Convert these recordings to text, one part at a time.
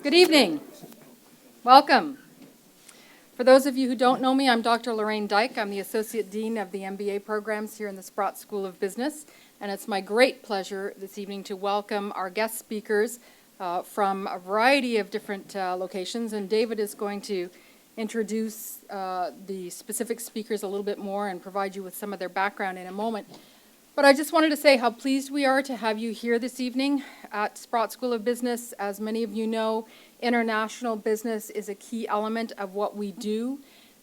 Good evening. Welcome. For those of you who don't know me, I'm Dr. Lorraine Dyke. I'm the Associate Dean of the MBA programs here in the SPROTT School of Business, and it's my great pleasure this evening to welcome our guest speakers from a variety of different locations, and David is going to introduce the specific speakers a little bit more and provide you with some of their background in a moment. But I just wanted to say how pleased we are to have you here this evening at SPROTT School of Business. As many of you know, international business is a key element of what we do.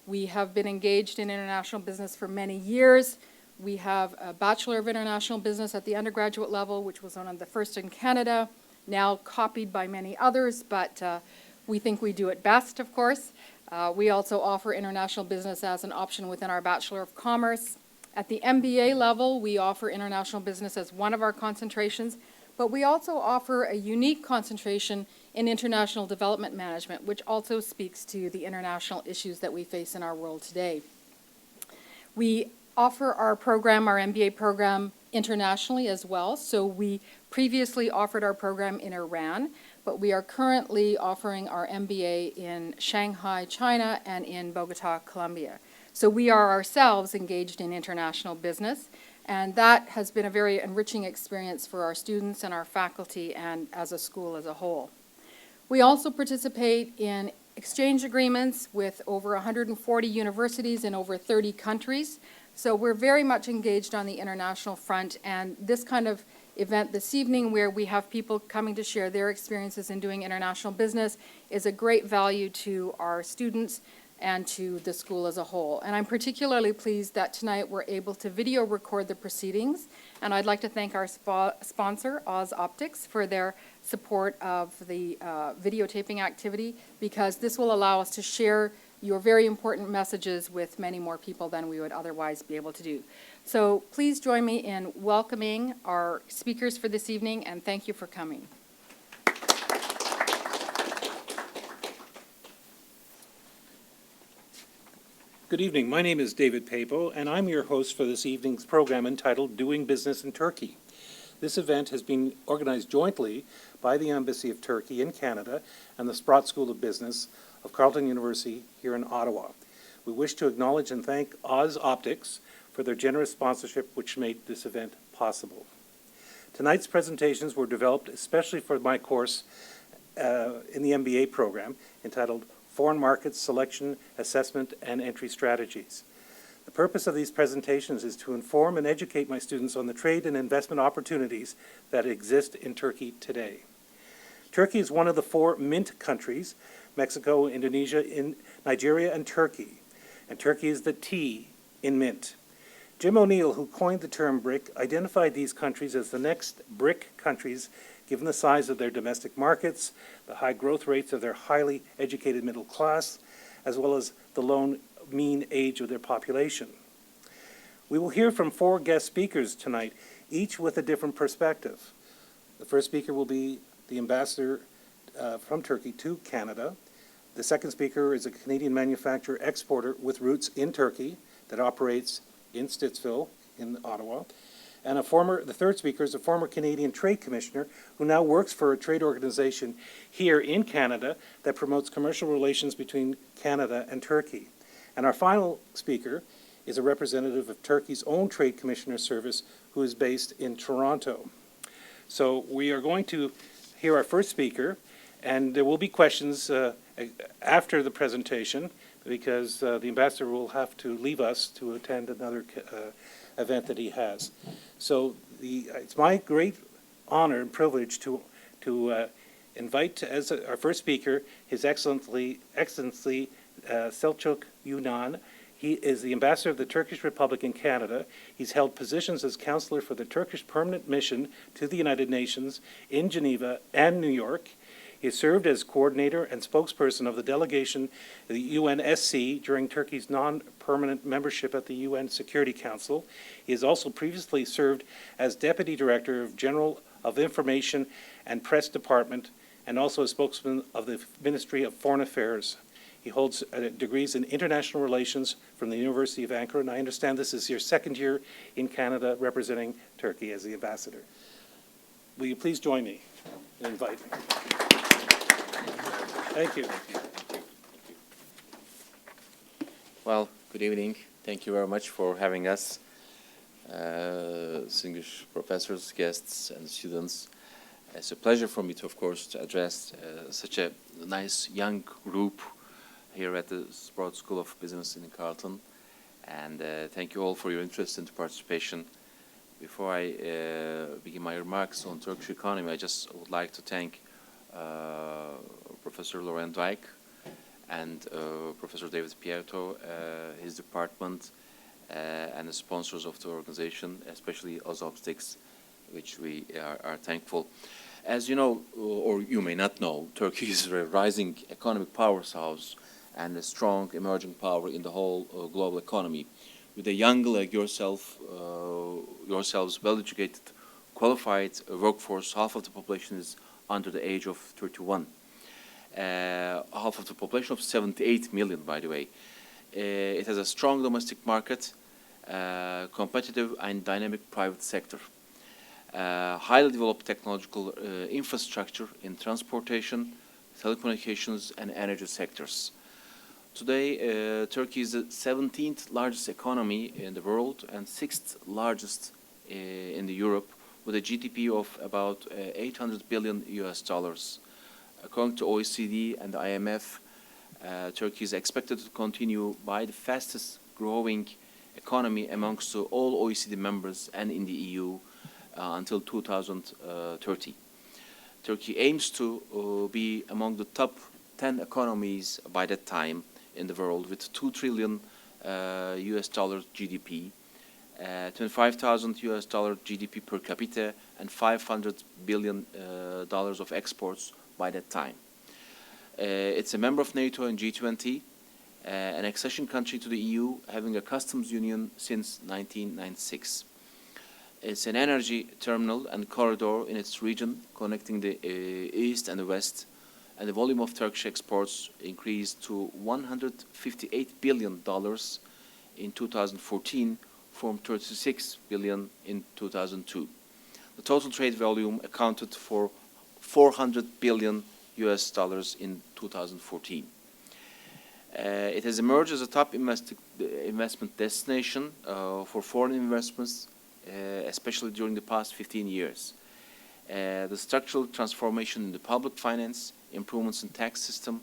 We have been engaged in international business for many years. We have a Bachelor of International Business at the undergraduate level, which was one of the first in Canada, now copied by many others, but we think we do it best, of course. We also offer international business as an option within our Bachelor of Commerce. At the MBA level, we offer international business as one of our concentrations, but we also offer a unique concentration in international development management, which also speaks to the international issues that we face in our world today. We offer our program, our MBA program, internationally as well. So we previously offered our program in Iran, but we are currently offering our MBA in Shanghai, China, and in Bogota, Colombia. So we are ourselves engaged in international business, and that has been a very enriching experience for our students and our faculty and as a school as a whole. We also participate in exchange agreements with over 140 universities in over 30 countries. So we're very much engaged on the international front, and this kind of event this evening where we have people coming to share their experiences in doing international business is a great value to our students and to the school as a whole. And I'm particularly pleased that tonight we're able to video record the proceedings, and I'd like to thank our sponsor, Oz Optics, for their support of the videotaping activity, because this will allow us to share your very important messages with many more people than we would otherwise be able to do. So please join me in welcoming our speakers for this evening, and thank you for coming. Good evening. My name is David Peippo, and I'm your host for this evening's program entitled Doing Business in Turkey. This event has been organized jointly by the Embassy of Turkey in Canada and the SPROTT School of Business of Carleton University here in Ottawa. We wish to acknowledge and thank Oz Optics for their generous sponsorship, which made this event possible. Tonight's presentations were developed especially for my course in the MBA program entitled Foreign Markets Selection, Assessment, and Entry Strategies. The purpose of these presentations is to inform and educate my students on the trade and investment opportunities that exist in Turkey today. Turkey is one of the 4 mint countries: Mexico, Indonesia, Nigeria, and Turkey. And Turkey is the T in mint. Jim O'Neill, who coined the term BRIC, identified these countries as the next BRIC countries given the size of their domestic markets, the high growth rates of their highly educated middle class, as well as the low mean age of their population. We will hear from 4 guest speakers tonight, each with a different perspective. The first speaker will be the ambassador from Turkey to Canada. The second speaker is a Canadian manufacturer exporter with roots in Turkey that operates in Stittsville in Ottawa. And the third speaker is a former Canadian Trade Commissioner who now works for a trade organization here in Canada that promotes commercial relations between Canada and Turkey. And our final speaker is a representative of Turkey's own Trade Commissioner Service who is based in Toronto. So we are going to hear our first speaker, and there will be questions after the presentation because the ambassador will have to leave us to attend another event that he has. So it's my great honor and privilege to invite as our first speaker His Excellency Selçuk Yunan. He is the ambassador of the Turkish Republic in Canada. He's held positions as counselor for the Turkish Permanent Mission to the United Nations in Geneva and New York. He has served as coordinator and spokesperson of the delegation of the UNSC during Turkey's non-permanent membership at the UN Security Council. He has also previously served as Deputy Director of General of Information and Press Department and also a spokesman of the Ministry of Foreign Affairs. He holds degrees in international relations from the University of Ankara, and I understand this is your second year in Canada representing Turkey as the ambassador. Will you please join me and invite me? Thank you. Well, good evening. Thank you very much for having us, distinguished professors, guests, and students. It's a pleasure for me to, of course, to address such a nice young group here at the SPROTT School of Business in Carleton. And thank you all for your interest and participation. Before I begin my remarks on Turkish economy, I just would like to thank Professor Lorraine Dijk and Professor David Peippo, his department, and the sponsors of the organization, especially Ozobstics, which we are thankful. As you know, or you may not know, Turkey is a rising economic powerhouse and a strong emerging power in the whole global economy. With a young like yourselves, well-educated, qualified workforce, half of the population is under the age of 31. Half of the population of 78 million, by the way. It has a strong domestic market, competitive and dynamic private sector, highly developed technological infrastructure in transportation, telecommunications, and energy sectors. Today, Turkey is the 17th largest economy in the world and 6th largest in Europe, with a GDP of about 800 billion US dollars. According to OECD and the IMF, Turkey is expected to continue by the fastest growing economy amongst all OECD members and in the EU until 2030. Turkey aims to be among the top 10 economies by that time in the world, with 2 trillion US dollar GDP, 25,000 US dollar GDP per capita, and 500 billion dollars of exports by that time. It's a member of NATO and G20, an accession country to the EU, having a customs union since 1996. It's an energy terminal and corridor in its region, connecting the east and the west, and the volume of Turkish exports increased to $158 billion in 2014 from 36 billion in 2002. The total trade volume accounted for 400 billion US dollars in 2014. It has emerged as a top investment destination for foreign investments, especially during the past 15 years. The structural transformation in the public finance, improvements in tax system,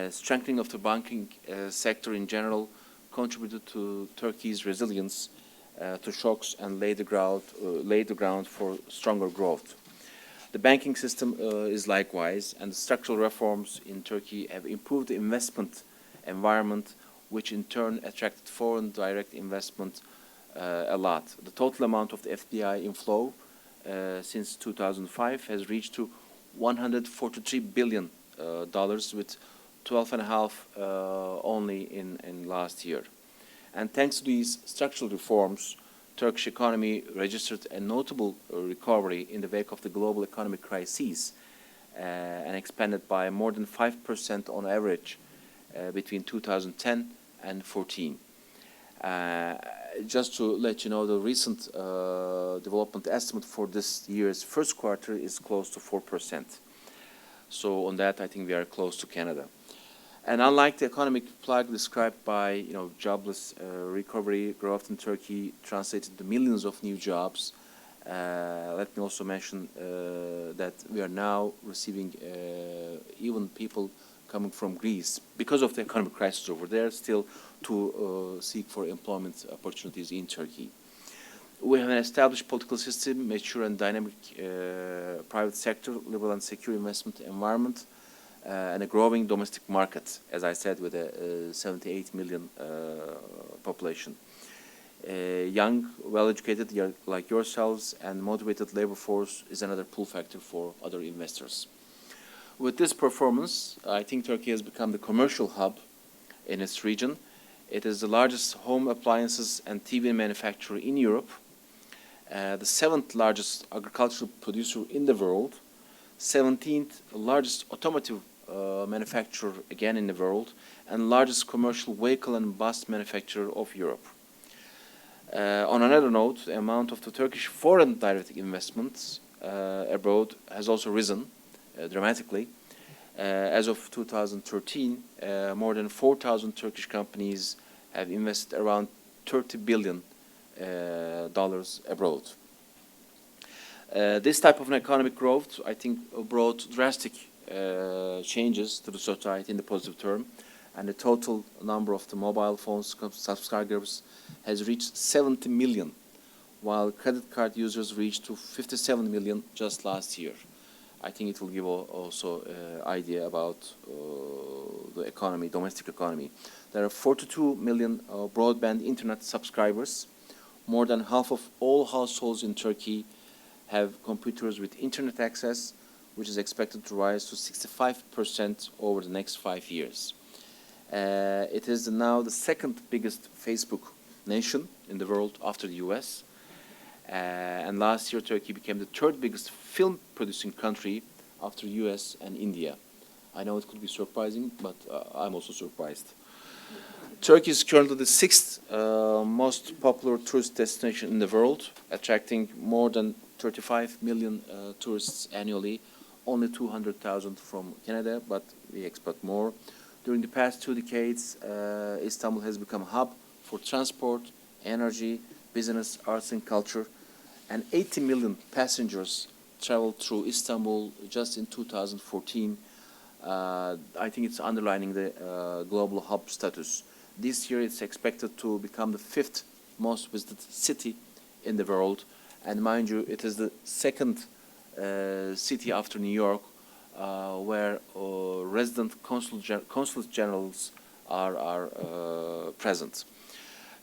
strengthening of the banking sector in general contributed to Turkey's resilience to shocks and laid the ground for stronger growth. The banking system is likewise, and the structural reforms in Turkey have improved the investment environment, which in turn attracted foreign direct investment a lot. The total amount of the FDI inflow since 2005 has reached to $143 billion, with 12.5 only in last year. And thanks to these structural reforms, Turkish economy registered a notable recovery in the wake of the global economic crises and expanded by more than 5% on average between 2010 and 14. Just to let you know, the recent development estimate for this year's first quarter is close to 4%. So on that, I think we are close to Canada. And unlike the economic plague described by jobless recovery, growth in Turkey translated to millions of new jobs. Let me also mention that we are now receiving even people coming from Greece because of the economic crisis over there still to seek for employment opportunities in Turkey. We have an established political system, mature and dynamic private sector, liberal and secure investment environment, and a growing domestic market, as I said, with a 78 million population. Young, well-educated like yourselves and motivated labor force is another pull factor for other investors. With this performance, I think Turkey has become the commercial hub in its region. It is the largest home appliances and TV manufacturer in Europe, the 7th largest agricultural producer in the world, 17th largest automotive manufacturer again in the world, and largest commercial vehicle and bus manufacturer of Europe. On another note, the amount of the Turkish foreign direct investments abroad has also risen dramatically. As of 2013, more than 4,000 Turkish companies have invested around $30 billion abroad. This type of an economic growth, I think, brought drastic changes to the society in the positive term, and the total number of the mobile phone subscribers has reached 70 million, while credit card users reached to 57 million just last year. I think it will give also idea about the economy, domestic economy. There are 42 million broadband internet subscribers. More than half of all households in Turkey have computers with internet access, which is expected to rise to 65% over the next 5 years. It is now the second biggest Facebook nation in the world after the US. And last year, Turkey became the third biggest film-producing country after US and India. I know it could be surprising, but I'm also surprised. Turkey is currently the sixth most popular tourist destination in the world, attracting more than 35 million tourists annually, only 200,000 from Canada, but we expect more. During the past 2 decades, Istanbul has become a hub for transport, energy, business, arts and culture, and 80 million passengers traveled through Istanbul just in 2014. I think it's underlining the global hub status. This year it's expected to become the 5th most visited city in the world. And mind you, it is the second city after New York where resident consulate generals are present.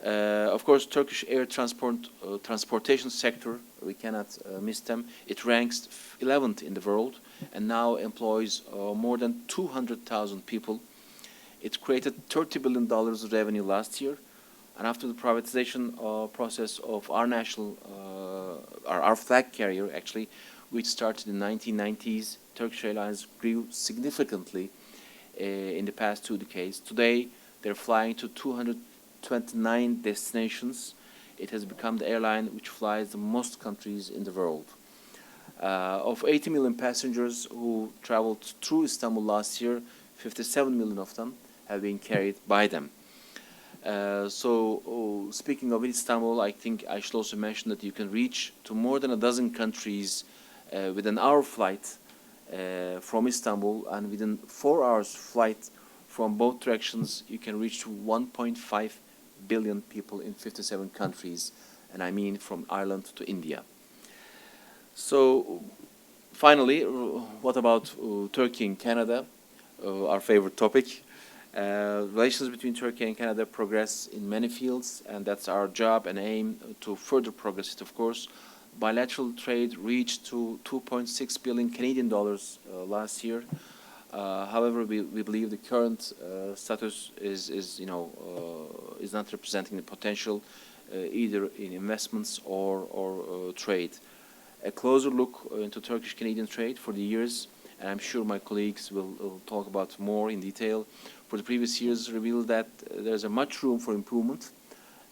Of course, Turkish air transportation sector, we cannot miss them. It ranks 11th in the world and now employs more than 200,000 people. It created $30 billion of revenue last year. And after the privatization process of our national, our flag carrier actually, which started in the 1990s, Turkish Airlines grew significantly in the past 2 decades. Today, they're flying to 229 destinations. It has become the airline which flies the most countries in the world. Of 80 million passengers who traveled through Istanbul last year, 57 million of them have been carried by them. Speaking of Istanbul, I think I should also mention that you can reach to more than a dozen countries with an hour flight from Istanbul, and within 4 hours flight from both directions, you can reach to 1.5 billion people in 57 countries, and I mean from Ireland to India. So, finally, what about Turkey and Canada, our favorite topic? Relations between Turkey and Canada progress in many fields, and that's our job and aim to further progress it, of course. Bilateral trade reached to 2.6 billion Canadian dollars last year. However, we believe the current status is not representing the potential either in investments or trade. A closer look into Turkish-Canadian trade for the years, and I'm sure my colleagues will talk about more in detail, for the previous years revealed that there's a much room for improvement,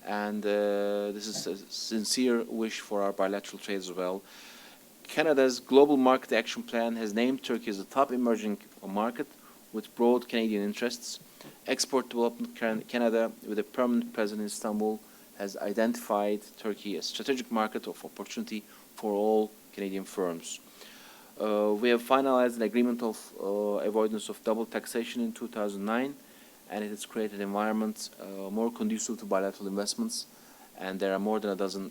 and this is a sincere wish for our bilateral trade as well. Canada's Global Market Action Plan has named Turkey as the top emerging market with broad Canadian interests. Export Development Canada, with a permanent presence in Istanbul, has identified Turkey as a strategic market of opportunity for all Canadian firms. We have finalized an agreement of avoidance of double taxation in 2009, and it has created an environment more conducive to bilateral investments, and there are more than a dozen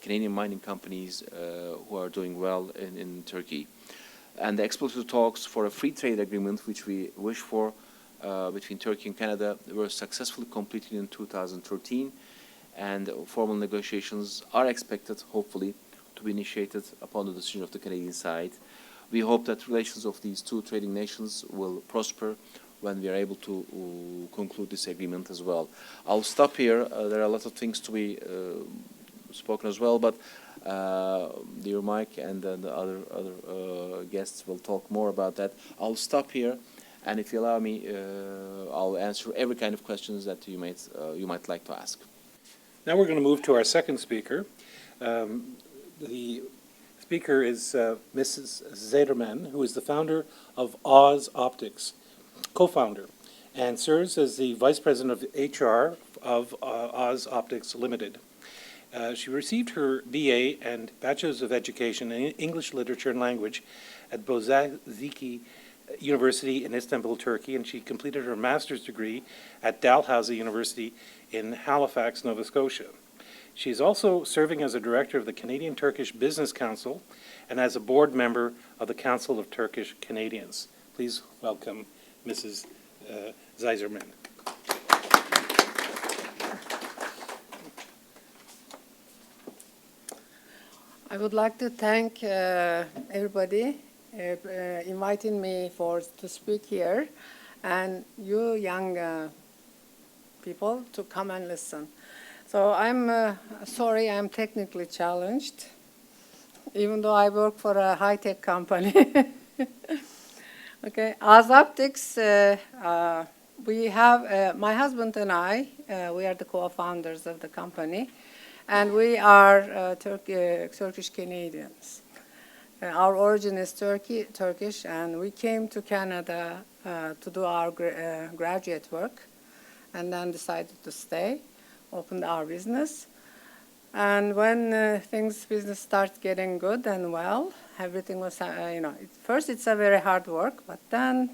Canadian mining companies who are doing well in Turkey. And the exploratory talks for a free trade agreement, which we wish for between Turkey and Canada, were successfully completed in 2013, and formal negotiations are expected, hopefully, to be initiated upon the decision of the Canadian side. We hope that relations of these two trading nations will prosper when we are able to conclude this agreement as well. I'll stop here. There are a lot of things to be spoken as well, but dear Mike and the other guests will talk more about that. I'll stop here, and if you allow me, I'll answer every kind of questions that you might like to ask. Now we're going to move to our second speaker. The speaker is Mrs. Sezerman, who is the founder of Oz Optics, co-founder, and serves as the Vice President of HR of Oz Optics Limited. She received her BA and Bachelor's of Education in English Literature and Language at Bogazici University in Istanbul, Turkey, and she completed her master's degree at Dalhousie University in Halifax, Nova Scotia. She is also serving as a director of the Canadian Turkish Business Council and as a board member of the Council of Turkish Canadians. Please welcome Mrs. Sezerman. I would like to thank everybody inviting me to speak here, and you young people to come and listen. So I'm sorry I'm technically challenged, even though I work for a high-tech company. Okay, Oz Optics, we have, my husband and I, we are the co-founders of the company, and we are Turkish Canadians. Our origin is Turkish, and we came to Canada to do our graduate work, and then decided to stay, opened our business. And when business starts getting good and well, everything was, first it's a very hard work, but then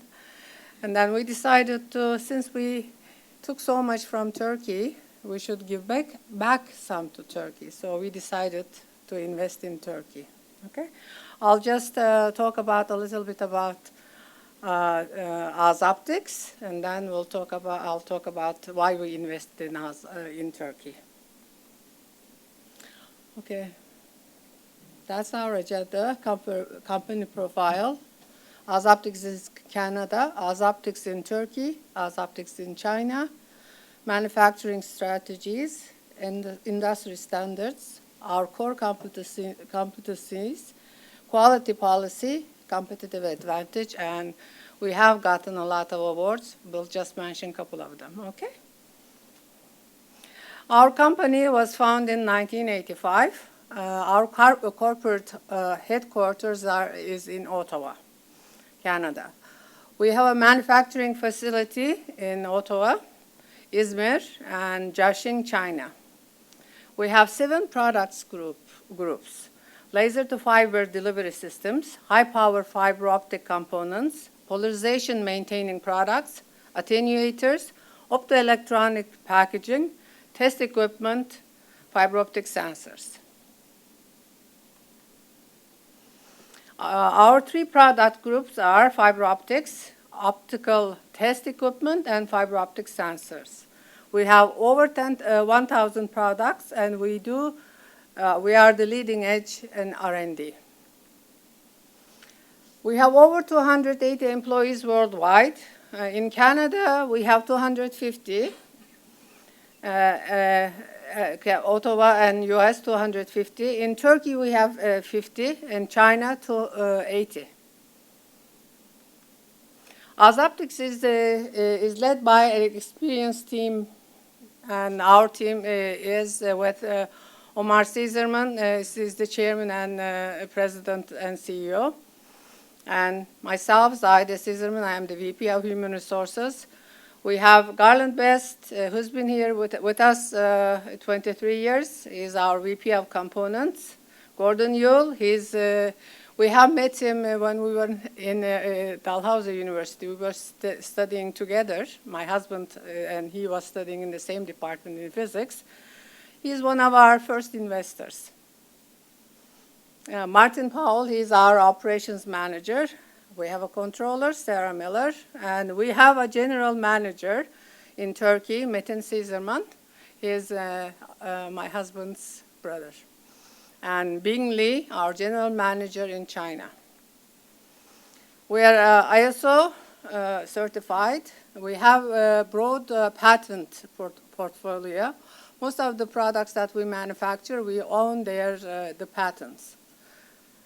we decided to, since we took so much from Turkey, we should give back some to Turkey. So we decided to invest in Turkey. Okay, I'll just talk about a little bit about Oz Optics, and then I'll talk about why we invested in Turkey. Okay, that's our agenda, company profile. Oz Optics is Canada, Oz Optics in Turkey, Oz Optics in China, manufacturing strategies and industry standards, our core competencies, quality policy, competitive advantage, and we have gotten a lot of awards. We'll just mention a couple of them, okay? Our company was founded in 1985. Our corporate headquarters is in Ottawa, Canada. We have a manufacturing facility in Ottawa, Izmir, and Jiaxing, China. We have 7 products groups: laser to fiber delivery systems, high power fiber optic components, polarization maintaining products, attenuators, optoelectronic packaging, test equipment, fiber optic sensors. Our 3 product groups are fiber optics, optical test equipment, and fiber optic sensors. We have over 1,000 products, and we are the leading edge in R&D. We have over 280 employees worldwide. In Canada, we have 250. Ottawa and US 250. In Turkey, we have 50. In China, 80. Oz Optics is led by an experienced team, and our team is with Omar Sezerman. He's the chairman and president and CEO. And myself, Zahide Sezerman, I am the VP of Human Resources. We have Garland Best, who's been here with us 23 years. He's our VP of Components. Gordon Yule, we have met him when we were in Dalhousie University. We were studying together. My husband and he was studying in the same department in physics. He's one of our first investors. Martin Powell, he's our operations manager. We have a controller, Sarah Miller, and we have a general manager in Turkey, Metin Sezerman. He's my husband's brother. And Bing Li, our general manager in China. We are ISO certified. We have a broad patent portfolio. Most of the products that we manufacture, we own the patents.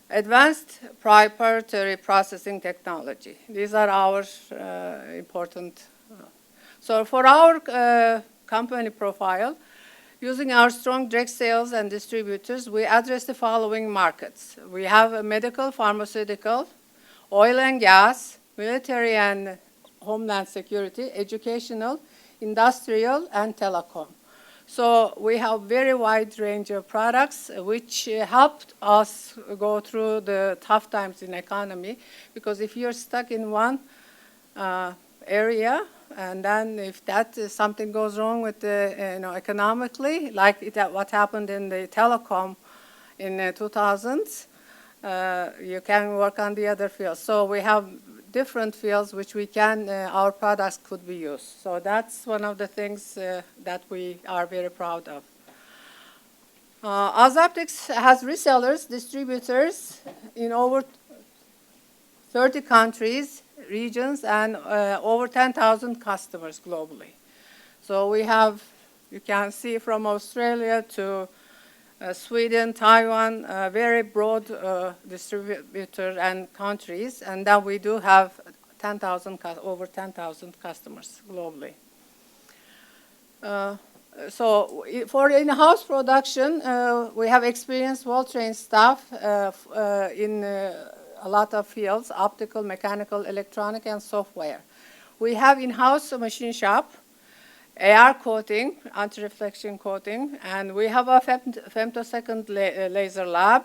Advanced proprietary processing technology. These are our important. So for our company profile, Using our strong direct sales and distributors, we address the following markets. We have medical, pharmaceutical, oil and gas, military and homeland security, educational, industrial, and telecom. So we have very wide range of products which helped us go through the tough times in economy, because if you're stuck in one area, and then if that something goes wrong with the, economically, like what happened in the telecom in 2000s, you can work on the other fields. So we have different fields which we can, our products could be used. So that's one of the things that we are very proud of. Optics has resellers, distributors in over 30 countries, regions, and over 10,000 customers globally. So we have, you can see from Australia to Sweden, Taiwan, very broad distributor and countries, and then we do have over 10,000 customers globally. So for in-house production, we have experienced, well-trained staff in a lot of fields: optical, mechanical, electronic, and software. We have in-house machine shop, AR coating, anti-reflection coating, and we have a femtosecond laser lab.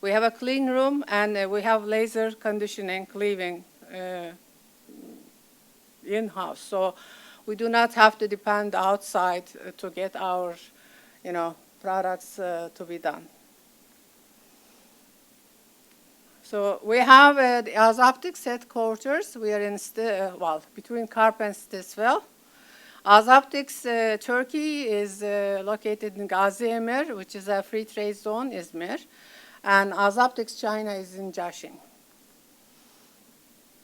We have a clean room, and we have laser conditioning, cleaving in-house. So we do not have to depend outside to get our, products to be done. So we have the Optics headquarters. We are in, between Karp and Stiswell. Optics Turkey is located in Gaziemir, which is a free trade zone, Izmir. And Optics China is in Jiaxing.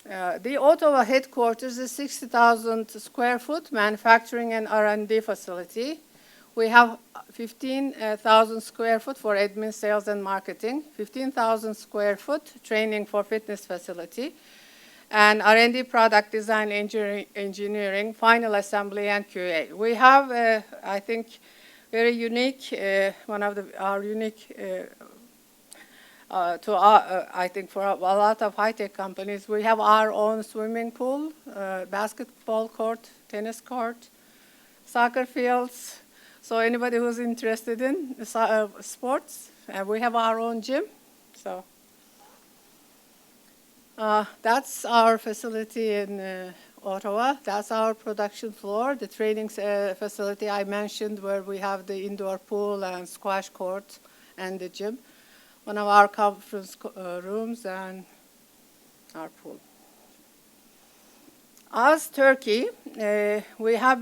The Ottawa headquarters is 60,000 square foot manufacturing and R&D facility. We have 15,000 square foot for admin, sales, and marketing, 15,000 square foot training for fitness facility, and R&D product design, engineering, final assembly, and QA. We have, I think, very unique, one of our unique, I think for a lot of high-tech companies, we have our own swimming pool, basketball court, tennis court, soccer fields. So anybody who's interested in sports, we have our own gym. So that's our facility in Ottawa. That's our production floor, the training facility I mentioned, where we have the indoor pool and squash court and the gym. One of our conference rooms and our pool. As Turkey, we had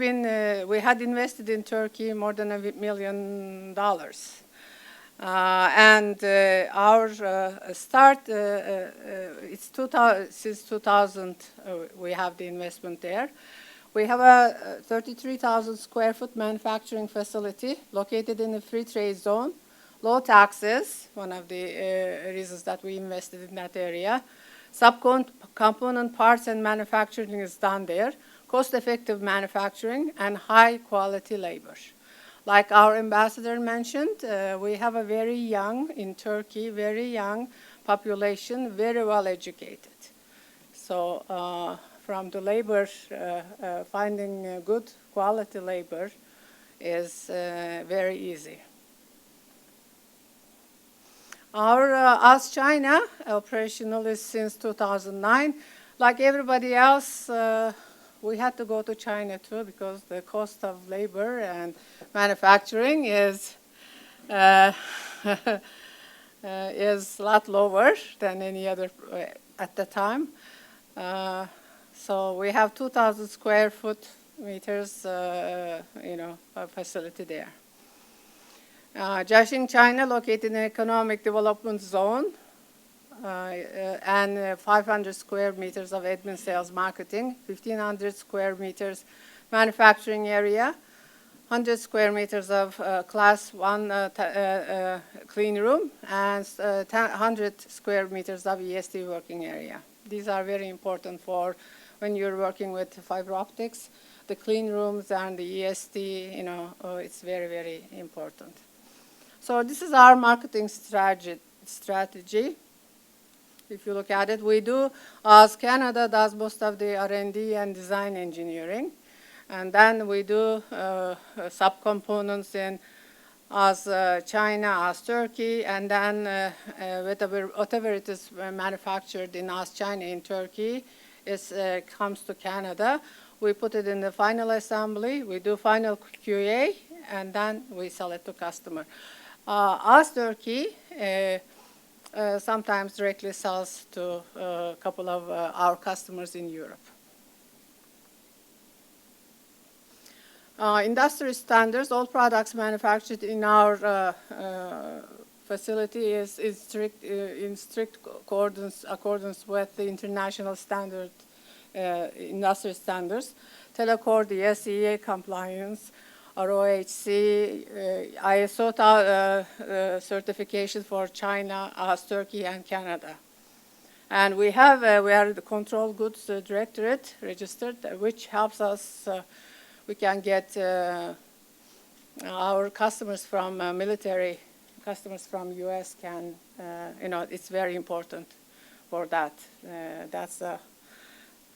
invested in Turkey more than $1 million. And our start, since 2000, we have the investment there. We have a 33,000 square foot manufacturing facility located in the free trade zone. Low taxes, one of the reasons that we invested in that area. Subcomponent parts and manufacturing is done there. Cost-effective manufacturing and high-quality labor. Like our ambassador mentioned, we have a very young, in Turkey, very young population, very well educated. So from the labor, finding good quality labor is very easy. Our AS China operational is since 2009. Like everybody else, we had to go to China too because the cost of labor and manufacturing is a lot lower than any other at the time. So we have 2,000 square meters, facility there. Jiaxing, China, located in an economic development zone, and 500 square meters of admin, sales, marketing, 1,500 square meters manufacturing area, 100 square meters of class 1 clean room, and 100 square meters of ESD working area. These are very important for when you're working with fiber optics. the clean rooms and the EST, it's very, very important. So this is our marketing strategy. If you look at it, we do, as Canada does most of the R&D and design engineering. And then we do subcomponents in as China, as Turkey, and then whatever it is manufactured in as China in Turkey comes to Canada. We put it in the final assembly, we do final QA, and then we sell it to customer. As Turkey sometimes directly sells to a couple of our customers in Europe. Industry standards, all products manufactured in our facility is in strict accordance with the international standard, industry standards. Telecore, the SEA compliance, ROHC, ISO certification for China, Turkey, and Canada. And we are the Control Goods Directorate registered, which helps us. We can get our customers from military customers from U.S. can, it's very important for that.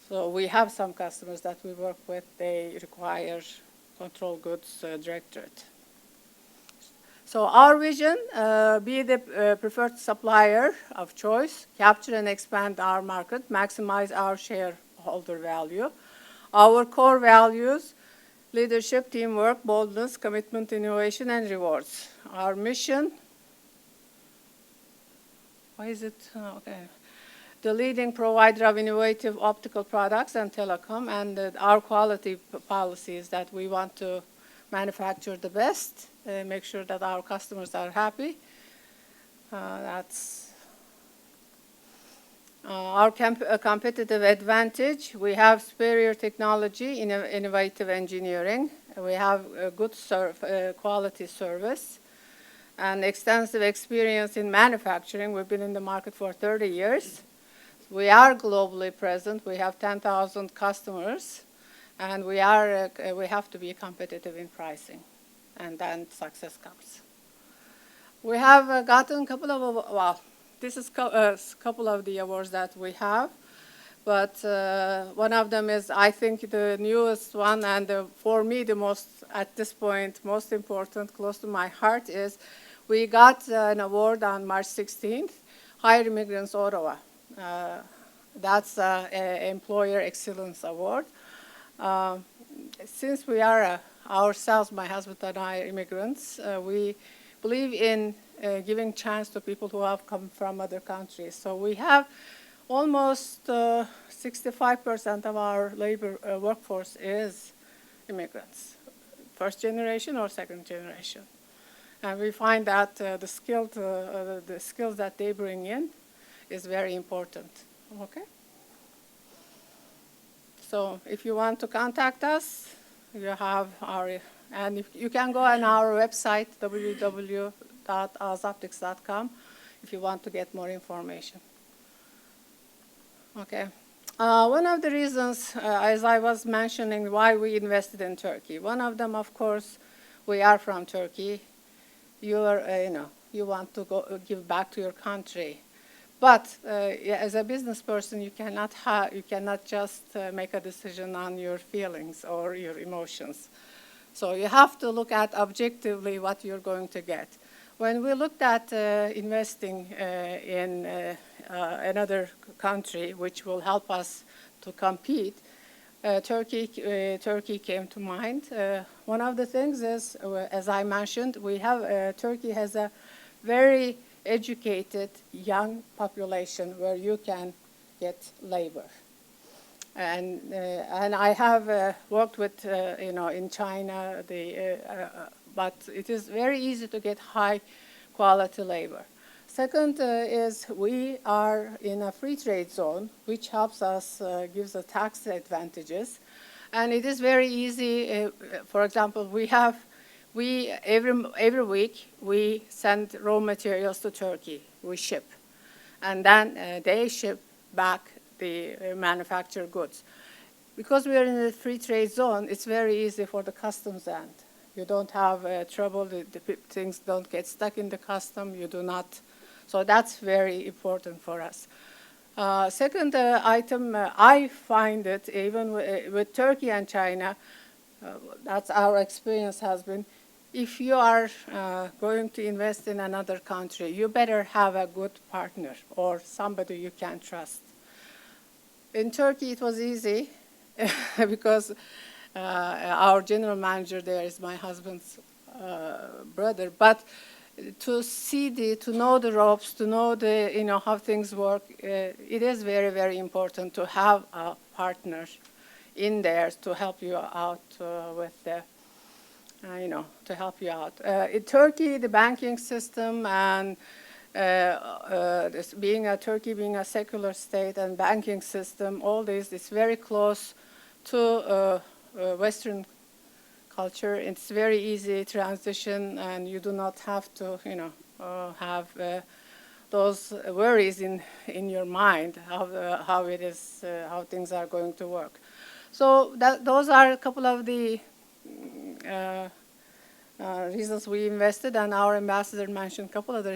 So we have some customers that we work with. They require Control Goods Directorate. So our vision, be the preferred supplier of choice, capture and expand our market, maximize our shareholder value. Our core values: leadership, teamwork, boldness, commitment, innovation, and rewards. Our mission, why is it, okay. The leading provider of innovative optical products and telecom, and our quality policy is that we want to manufacture the best, make sure that our customers are happy. That's our competitive advantage. We have superior technology, innovative engineering. We have a good quality service and extensive experience in manufacturing. We've been in the market for 30 years. We are globally present. We have 10,000 customers, and we have to be competitive in pricing, and then success comes. We have gotten a couple of, this is a couple of the awards that we have, but one of them is, I think, the newest one, and for me, the most, at this point, most important, close to my heart, is we got an award on March 16th, Hire Immigrants Ottawa. That's an Employer Excellence Award. Since we are ourselves, my husband and I, immigrants, we believe in giving chance to people who have come from other countries. So we have almost 65% of our labor workforce is immigrants, first generation or second generation. And we find that the skills that they bring in is very important. Okay? So if you want to contact us, you have and if you can go on our website, www.azoptics.com, if you want to get more information. Okay. One of the reasons, as I was mentioning, why we invested in Turkey. One of them, of course, we are from Turkey. You want to give back to your country. But as a business person, you cannot just make a decision on your feelings or your emotions. So you have to look at objectively what you're going to get. When we looked at investing in another country, which will help us to compete, Turkey came to mind. One of the things is, as I mentioned, Turkey has a very educated young population where you can get labor. And I have worked with, in China, but it is very easy to get high quality labor. Second is we are in a free trade zone, which helps us, gives us tax advantages. And it is very easy. For example, every week we send raw materials to Turkey. We ship. And then they ship back the manufactured goods. because we are in a free trade zone, it's very easy for the customs end. You don't have trouble, things don't get stuck in the custom, you do not. So that's very important for us. Second item, I find it, even with Turkey and China, that's our experience has been, if you are going to invest in another country, you better have a good partner or somebody you can trust. In Turkey, it was easy because our general manager there is my husband's brother. But to know the ropes, to know how things work, it is very, very important to have a partner in there to help you out with the, to help you out. In Turkey, the banking system and Turkey being a secular state and banking system, all this is very close to Western culture. It's very easy transition, and you do not have to, have those worries in your mind how it is, how things are going to work. So those are a couple of the reasons we invested, and our ambassador mentioned a couple other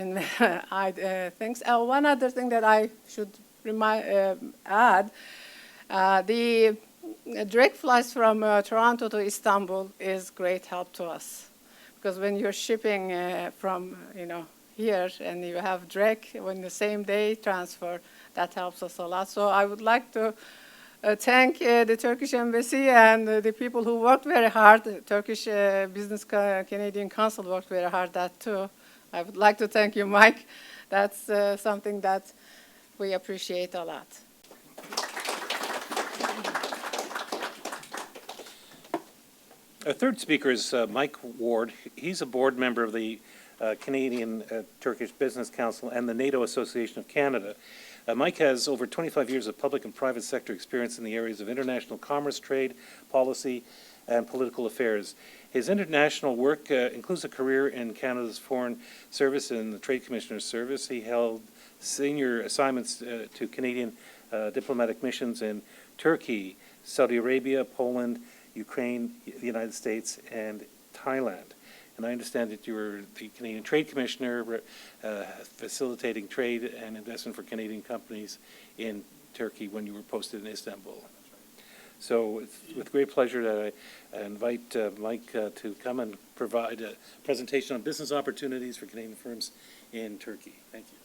things. One other thing that I should add, the direct flights from Toronto to Istanbul is great help to us, because when you're shipping from here and you have direct when the same day transfer, that helps us a lot. So I would like to thank the Turkish Embassy and the people who worked very hard. The Turkish Business Canadian Council worked very hard that too. I would like to thank you, Mike. That's something that we appreciate a lot. Our third speaker is Mike Ward. He's a board member of the Canadian Turkish Business Council and the NATO Association of Canada. Mike has over 25 years of public and private sector experience in the areas of international commerce, trade, policy, and political affairs. His international work includes a career in Canada's Foreign Service and the Trade Commissioner's Service. He held senior assignments to Canadian diplomatic missions in Turkey, Saudi Arabia, Poland, Ukraine, the United States, and Thailand. And I understand that you were the Canadian Trade Commissioner, facilitating trade and investment for Canadian companies in Turkey when you were posted in Istanbul. So it's with great pleasure that I invite Mike to come and provide a presentation on business opportunities for Canadian firms in Turkey. Thank you.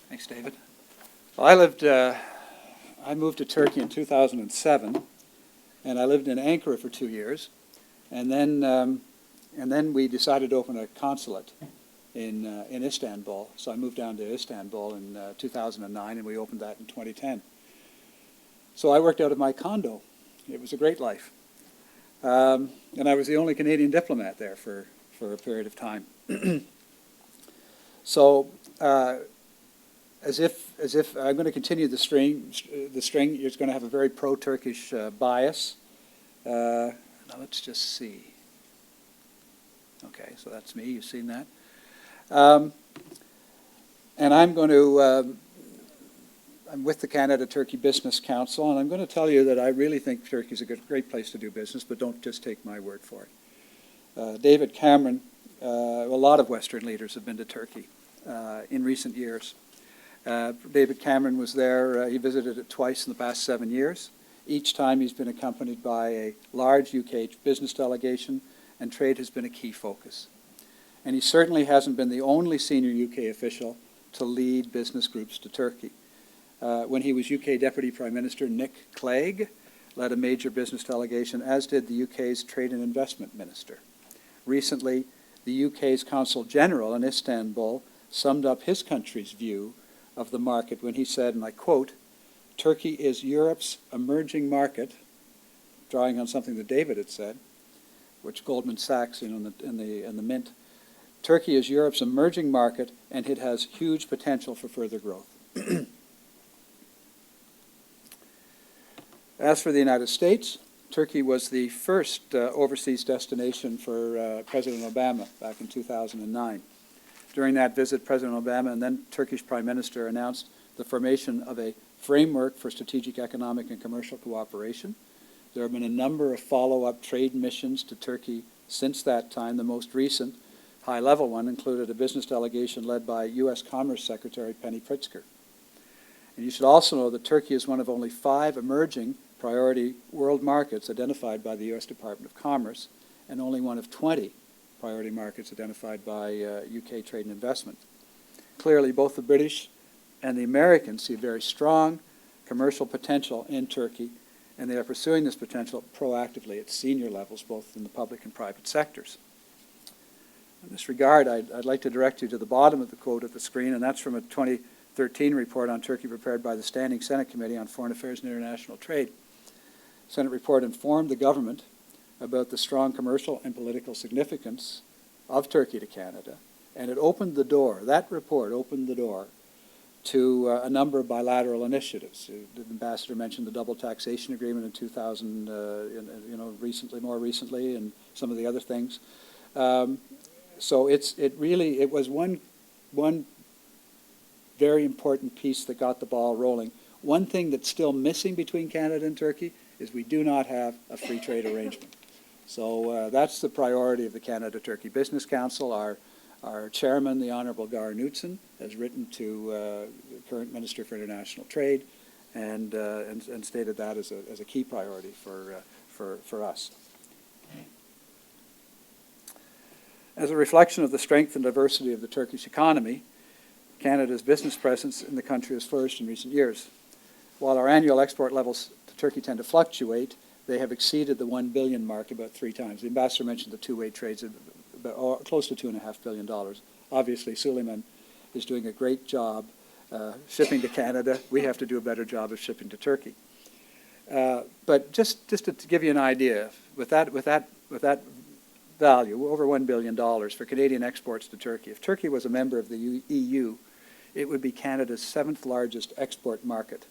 Thanks, David. Well, I moved to Turkey in 2007, and I lived in Ankara for 2 years, and then we decided to open a consulate in Istanbul. So I moved down to Istanbul in 2009, and we opened that in 2010. So I worked out of my condo. It was a great life, and I was the only Canadian diplomat there for a period of time. So. As if I'm going to continue the string, you're going to have a very pro-Turkish bias. Now let's just see. Okay, so that's me. You've seen that. And I'm going to. I'm with the Canada-Turkey Business Council, and I'm going to tell you that I really think Turkey is a great place to do business, but don't just take my word for it. David Cameron, a lot of Western leaders have been to Turkey in recent years. David Cameron was there. He visited it twice in the past 7 years. Each time he's been accompanied by a large UK business delegation, and trade has been a key focus. And he certainly hasn't been the only senior UK official to lead business groups to Turkey. When he was UK Deputy Prime Minister, Nick Clegg led a major business delegation, as did the UK's Trade and Investment Minister. Recently, the UK's Consul General in Istanbul summed up his country's view of the market when he said, and I quote, "Turkey is Europe's emerging market," drawing on something that David had said, which Goldman Sachs, in the Mint. "Turkey is Europe's emerging market, and it has huge potential for further growth." As for the United States, Turkey was the first overseas destination for President Obama back in 2009. During that visit, President Obama and then Turkish Prime Minister announced the formation of a framework for strategic economic and commercial cooperation. There have been a number of follow-up trade missions to Turkey since that time. The most recent high-level one included a business delegation led by U.S. Commerce Secretary Penny Pritzker. And you should also know that Turkey is one of only 5 emerging priority world markets identified by the U.S. Department of Commerce, and only one of 20 priority markets identified by UK Trade and Investment. Clearly, both the British and the Americans see very strong commercial potential in Turkey, and they are pursuing this potential proactively at senior levels, both in the public and private sectors. In this regard, I'd like to direct you to the bottom of the quote at the screen, and that's from a 2013 report on Turkey prepared by the Standing Senate Committee on Foreign Affairs and International Trade. The Senate report informed the government about the strong commercial and political significance of Turkey to Canada, and it opened the door, that report opened the door to a number of bilateral initiatives. The ambassador mentioned the double taxation agreement in 2000, more recently, and some of the other things. So it was one very important piece that got the ball rolling. One thing that's still missing between Canada and Turkey is we do not have a free trade arrangement. So that's the priority of the Canada-Turkey Business Council. Our chairman, the Honourable Gar Knudsen, has written to the current Minister for International Trade and stated that as a key priority for us. As a reflection of the strength and diversity of the Turkish economy, Canada's business presence in the country has flourished in recent years. While our annual export levels to Turkey tend to fluctuate, they have exceeded the 1 billion mark about 3 times. The ambassador mentioned the two-way trades of about close to $2.5 billion. Obviously, Suleiman is doing a great job shipping to Canada. We have to do a better job of shipping to Turkey. But just to give you an idea, with that value, over $1 billion for Canadian exports to Turkey, if Turkey was a member of the EU, it would be Canada's 7th largest export market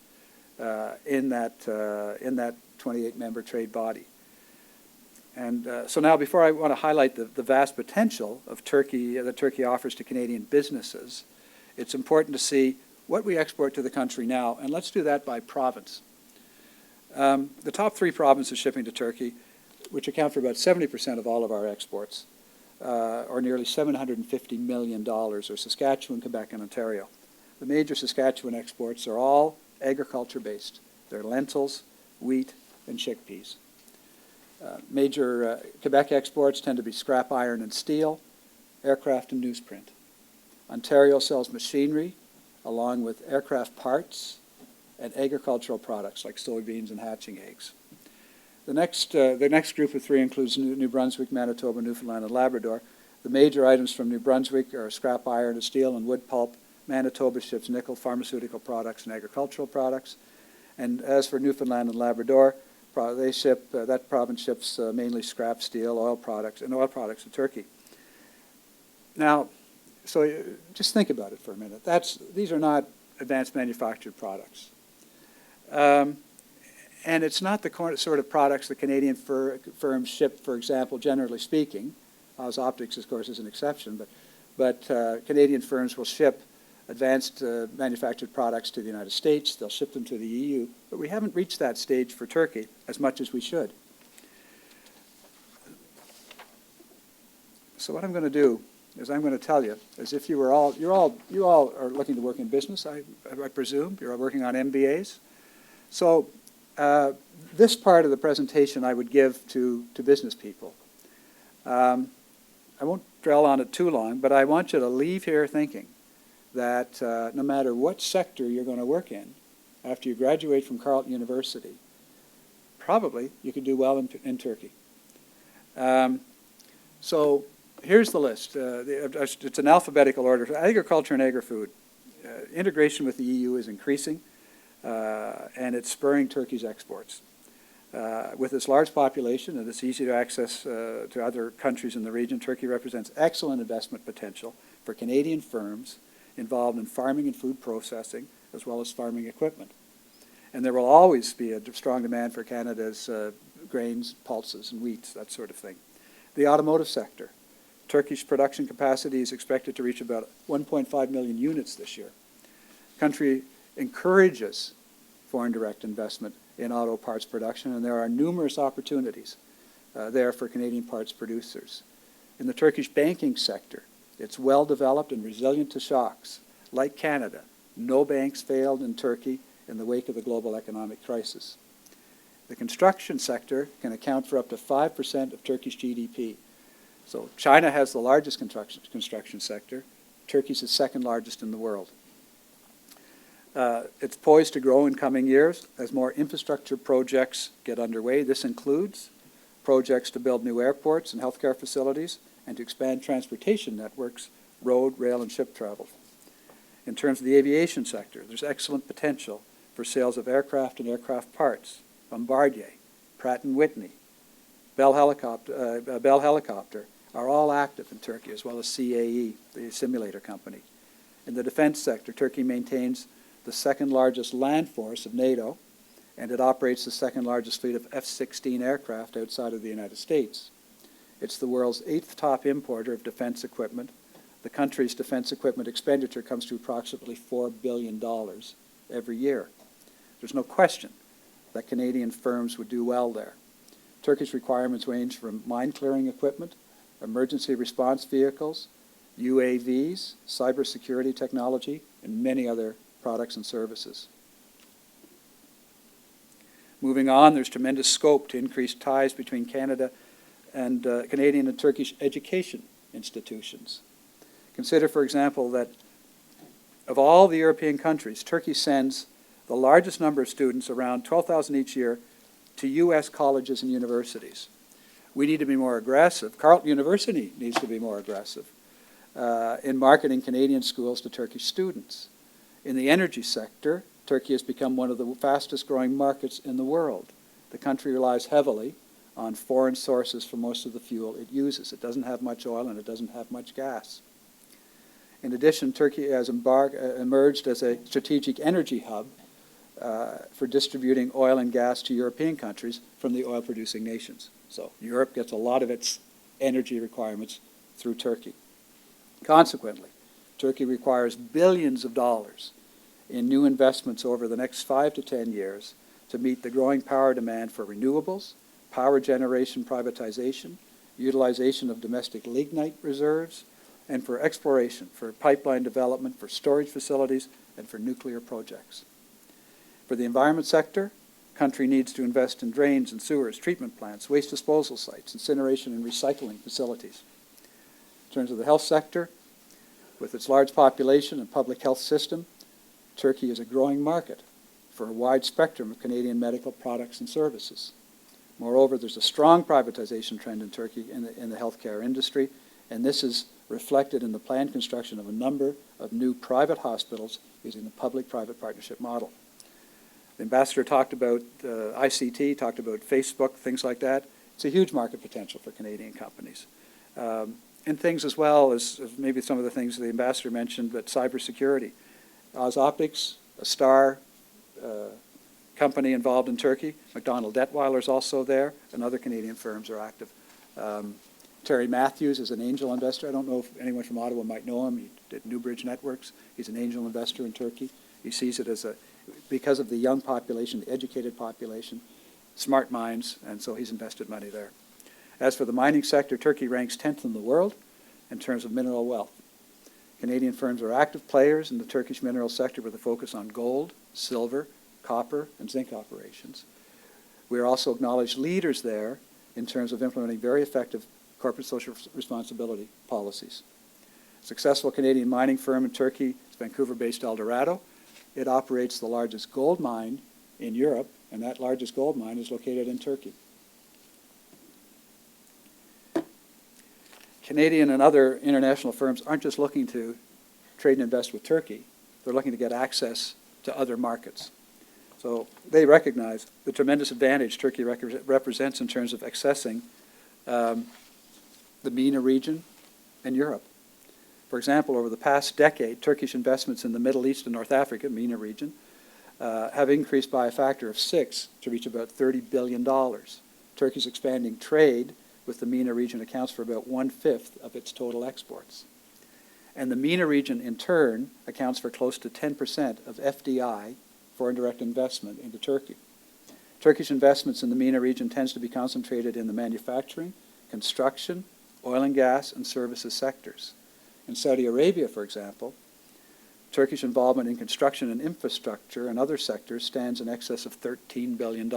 in that 28-member trade body. And so now, before I want to highlight the vast potential of Turkey that Turkey offers to Canadian businesses, it's important to see what we export to the country now, and let's do that by province. The top 3 provinces shipping to Turkey, which account for about 70% of all of our exports, or nearly $750 million, are Saskatchewan, Quebec, and Ontario. The major Saskatchewan exports are all agriculture-based. They're lentils, wheat, and chickpeas. Major Quebec exports tend to be scrap iron and steel, aircraft and newsprint. Ontario sells machinery, along with aircraft parts and agricultural products like soybeans and hatching eggs. The next group of 3 includes New Brunswick, Manitoba, Newfoundland, and Labrador. The major items from New Brunswick are scrap iron and steel and wood pulp. Manitoba ships nickel, pharmaceutical products, and agricultural products. And as for Newfoundland and Labrador, that province ships mainly scrap steel, oil products to Turkey. Now, so just think about it for a minute. These are not advanced manufactured products. And it's not the sort of products that Canadian firms ship, for example, generally speaking. Haas Optics, of course, is an exception, but Canadian firms will ship advanced manufactured products to the United States. They'll ship them to the EU, but we haven't reached that stage for Turkey as much as we should. So what I'm going to do is I'm going to tell you, as if you all are looking to work in business, I presume. You're all working on MBAs. So this part of the presentation I would give to business people. I won't dwell on it too long, but I want you to leave here thinking that no matter what sector you're going to work in, after you graduate from Carleton University, probably you could do well in Turkey. So here's the list. It's an alphabetical order. Agriculture and agri-food. Integration with the EU is increasing, and it's spurring Turkey's exports. With its large population and its easy to access to other countries in the region, Turkey represents excellent investment potential for Canadian firms involved in farming and food processing, as well as farming equipment. And there will always be a strong demand for Canada's grains, pulses, and wheats, that sort of thing. The automotive sector. Turkish production capacity is expected to reach about 1.5 million units this year. The country encourages foreign direct investment in auto parts production, and there are numerous opportunities there for Canadian parts producers. In the Turkish banking sector, it's well developed and resilient to shocks. Like Canada, no banks failed in Turkey in the wake of the global economic crisis. The construction sector can account for up to 5% of Turkish GDP. So China has the largest construction sector. Turkey's the second largest in the world. It's poised to grow in coming years as more infrastructure projects get underway. This includes projects to build new airports and healthcare facilities and to expand transportation networks, road, rail, and ship travel. In terms of the aviation sector, there's excellent potential for sales of aircraft and aircraft parts. Bombardier, Pratt & Whitney, Bell Helicopter are all active in Turkey, as well as CAE, the simulator company. In the defense sector, Turkey maintains the second largest land force of NATO, and it operates the second largest fleet of F-16 aircraft outside of the United States. It's the world's 8th top importer of defense equipment. The country's defense equipment expenditure comes to approximately $4 billion every year. There's no question that Canadian firms would do well there. Turkish requirements range from mine-clearing equipment, emergency response vehicles, UAVs, cybersecurity technology, and many other products and services. Moving on, there's tremendous scope to increase ties between Canada and Canadian and Turkish education institutions. Consider, for example, that of all the European countries, Turkey sends the largest number of students, around 12,000 each year, to U.S. colleges and universities. We need to be more aggressive. Carleton University needs to be more aggressive in marketing Canadian schools to Turkish students. In the energy sector, Turkey has become one of the fastest growing markets in the world. The country relies heavily on foreign sources for most of the fuel it uses. It doesn't have much oil and it doesn't have much gas. In addition, Turkey has emerged as a strategic energy hub for distributing oil and gas to European countries from the oil-producing nations. So Europe gets a lot of its energy requirements through Turkey. Consequently, Turkey requires billions of dollars in new investments over the next 5 to 10 years to meet the growing power demand for renewables, power generation privatization, utilization of domestic lignite reserves, and for exploration, for pipeline development, for storage facilities, and for nuclear projects. For the environment sector, country needs to invest in drains and sewers, treatment plants, waste disposal sites, incineration and recycling facilities. In terms of the health sector, with its large population and public health system, Turkey is a growing market for a wide spectrum of Canadian medical products and services. Moreover, there's a strong privatization trend in Turkey in the healthcare industry, and this is reflected in the planned construction of a number of new private hospitals using the public-private partnership model. The ambassador talked about ICT, talked about Facebook, things like that. It's a huge market potential for Canadian companies. And things as well as maybe some of the things the ambassador mentioned, but cybersecurity. Oz Optics, a star company involved in Turkey. McDonald Detweiler is also there, and other Canadian firms are active. Terry Matthews is an angel investor. I don't know if anyone from Ottawa might know him. He did Newbridge Networks. He's an angel investor in Turkey. He sees it as because of the young population, the educated population, smart minds, and so he's invested money there. As for the mining sector, Turkey ranks 10th in the world in terms of mineral wealth. Canadian firms are active players in the Turkish mineral sector with a focus on gold, silver, copper, and zinc operations. We are also acknowledged leaders there in terms of implementing very effective corporate social responsibility policies. A successful Canadian mining firm in Turkey is Vancouver-based Eldorado. It operates the largest gold mine in Europe, and that largest gold mine is located in Turkey. Canadian and other international firms aren't just looking to trade and invest with Turkey. They're looking to get access to other markets. So they recognize the tremendous advantage Turkey represents in terms of accessing the MENA region and Europe. For example, over the past decade, Turkish investments in the Middle East and North Africa, MENA region, have increased by a factor of 6 to reach about $30 billion. Turkey's expanding trade with the MENA region accounts for about 1/5 of its total exports. And the MENA region, in turn, accounts for close to 10% of FDI foreign direct investment into Turkey. Turkish investments in the MENA region tends to be concentrated in the manufacturing, construction, oil and gas, and services sectors. In Saudi Arabia, for example, Turkish involvement in construction and infrastructure and other sectors stands in excess of $13 billion.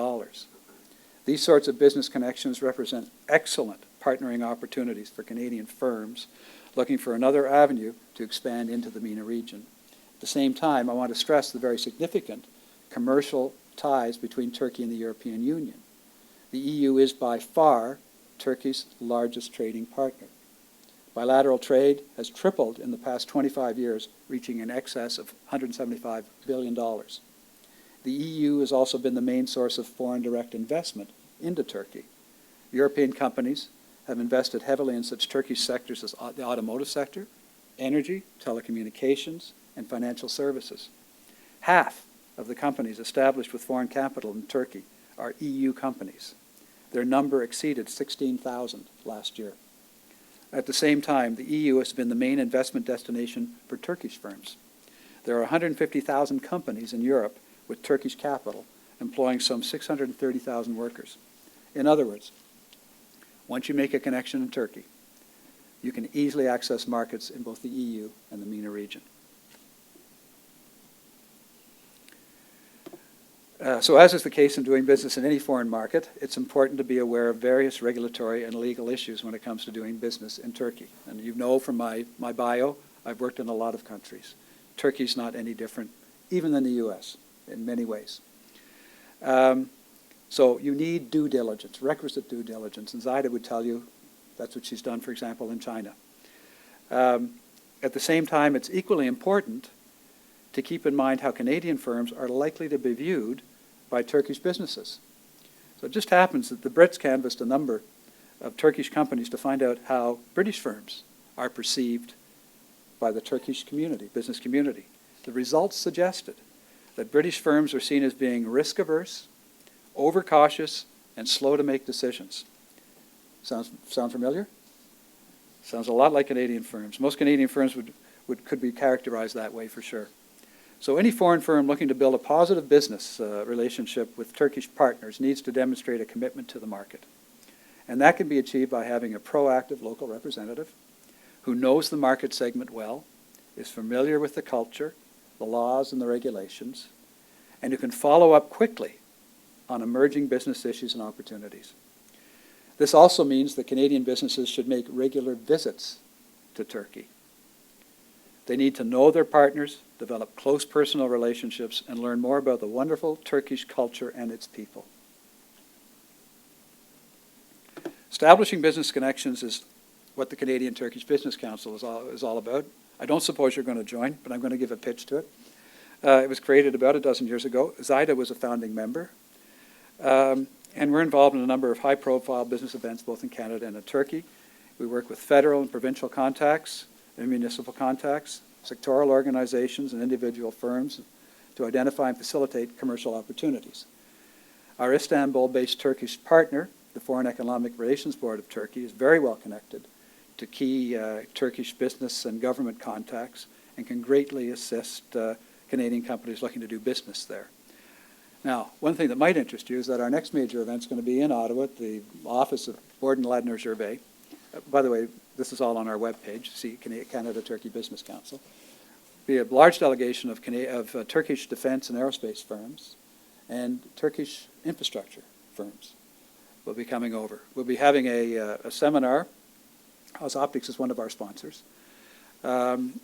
These sorts of business connections represent excellent partnering opportunities for Canadian firms looking for another avenue to expand into the MENA region. At the same time, I want to stress the very significant commercial ties between Turkey and the European Union. The EU is by far Turkey's largest trading partner. Bilateral trade has tripled in the past 25 years, reaching in excess of $175 billion. The EU has also been the main source of foreign direct investment into Turkey. European companies have invested heavily in such Turkish sectors as the automotive sector, energy, telecommunications, and financial services. Half of the companies established with foreign capital in Turkey are EU companies. Their number exceeded 16,000 last year. At the same time, the EU has been the main investment destination for Turkish firms. There are 150,000 companies in Europe with Turkish capital, employing some 630,000 workers. In other words, once you make a connection in Turkey, you can easily access markets in both the EU and the MENA region. So as is the case in doing business in any foreign market, it's important to be aware of various regulatory and legal issues when it comes to doing business in Turkey. And you know from my bio, I've worked in a lot of countries. Turkey's not any different, even than the U.S., in many ways. So you need due diligence, requisite due diligence. And Zahide would tell you that's what she's done, for example, in China. At the same time, it's equally important to keep in mind how Canadian firms are likely to be viewed by Turkish businesses. So it just happens that the Brits canvassed a number of Turkish companies to find out how British firms are perceived by the Turkish community, business community. The results suggested that British firms are seen as being risk-averse, overcautious, and slow to make decisions. Sound familiar? Sounds a lot like Canadian firms. Most Canadian firms could be characterized that way for sure. So any foreign firm looking to build a positive business relationship with Turkish partners needs to demonstrate a commitment to the market. And that can be achieved by having a proactive local representative who knows the market segment well, is familiar with the culture, the laws and the regulations, and who can follow up quickly on emerging business issues and opportunities. This also means that Canadian businesses should make regular visits to Turkey. They need to know their partners, develop close personal relationships, and learn more about the wonderful Turkish culture and its people. Establishing business connections is what the Canadian Turkish Business Council is all about. I don't suppose you're going to join, but I'm going to give a pitch to it. It was created about a dozen years ago. Zahide was a founding member. And we're involved in a number of high-profile business events both in Canada and in Turkey. We work with federal and provincial contacts and municipal contacts, sectoral organizations and individual firms to identify and facilitate commercial opportunities. Our Istanbul-based Turkish partner, the Foreign Economic Relations Board of Turkey, is very well connected to key Turkish business and government contacts and can greatly assist Canadian companies looking to do business there. Now, one thing that might interest you is that our next major event is going to be in Ottawa at the office of Borden Ladner Gervais. By the way, this is all on our webpage, see Canada Turkey Business Council. Be a large delegation of Turkish defense and aerospace firms and Turkish infrastructure firms will be coming over. We'll be having a seminar. House Optics is one of our sponsors. And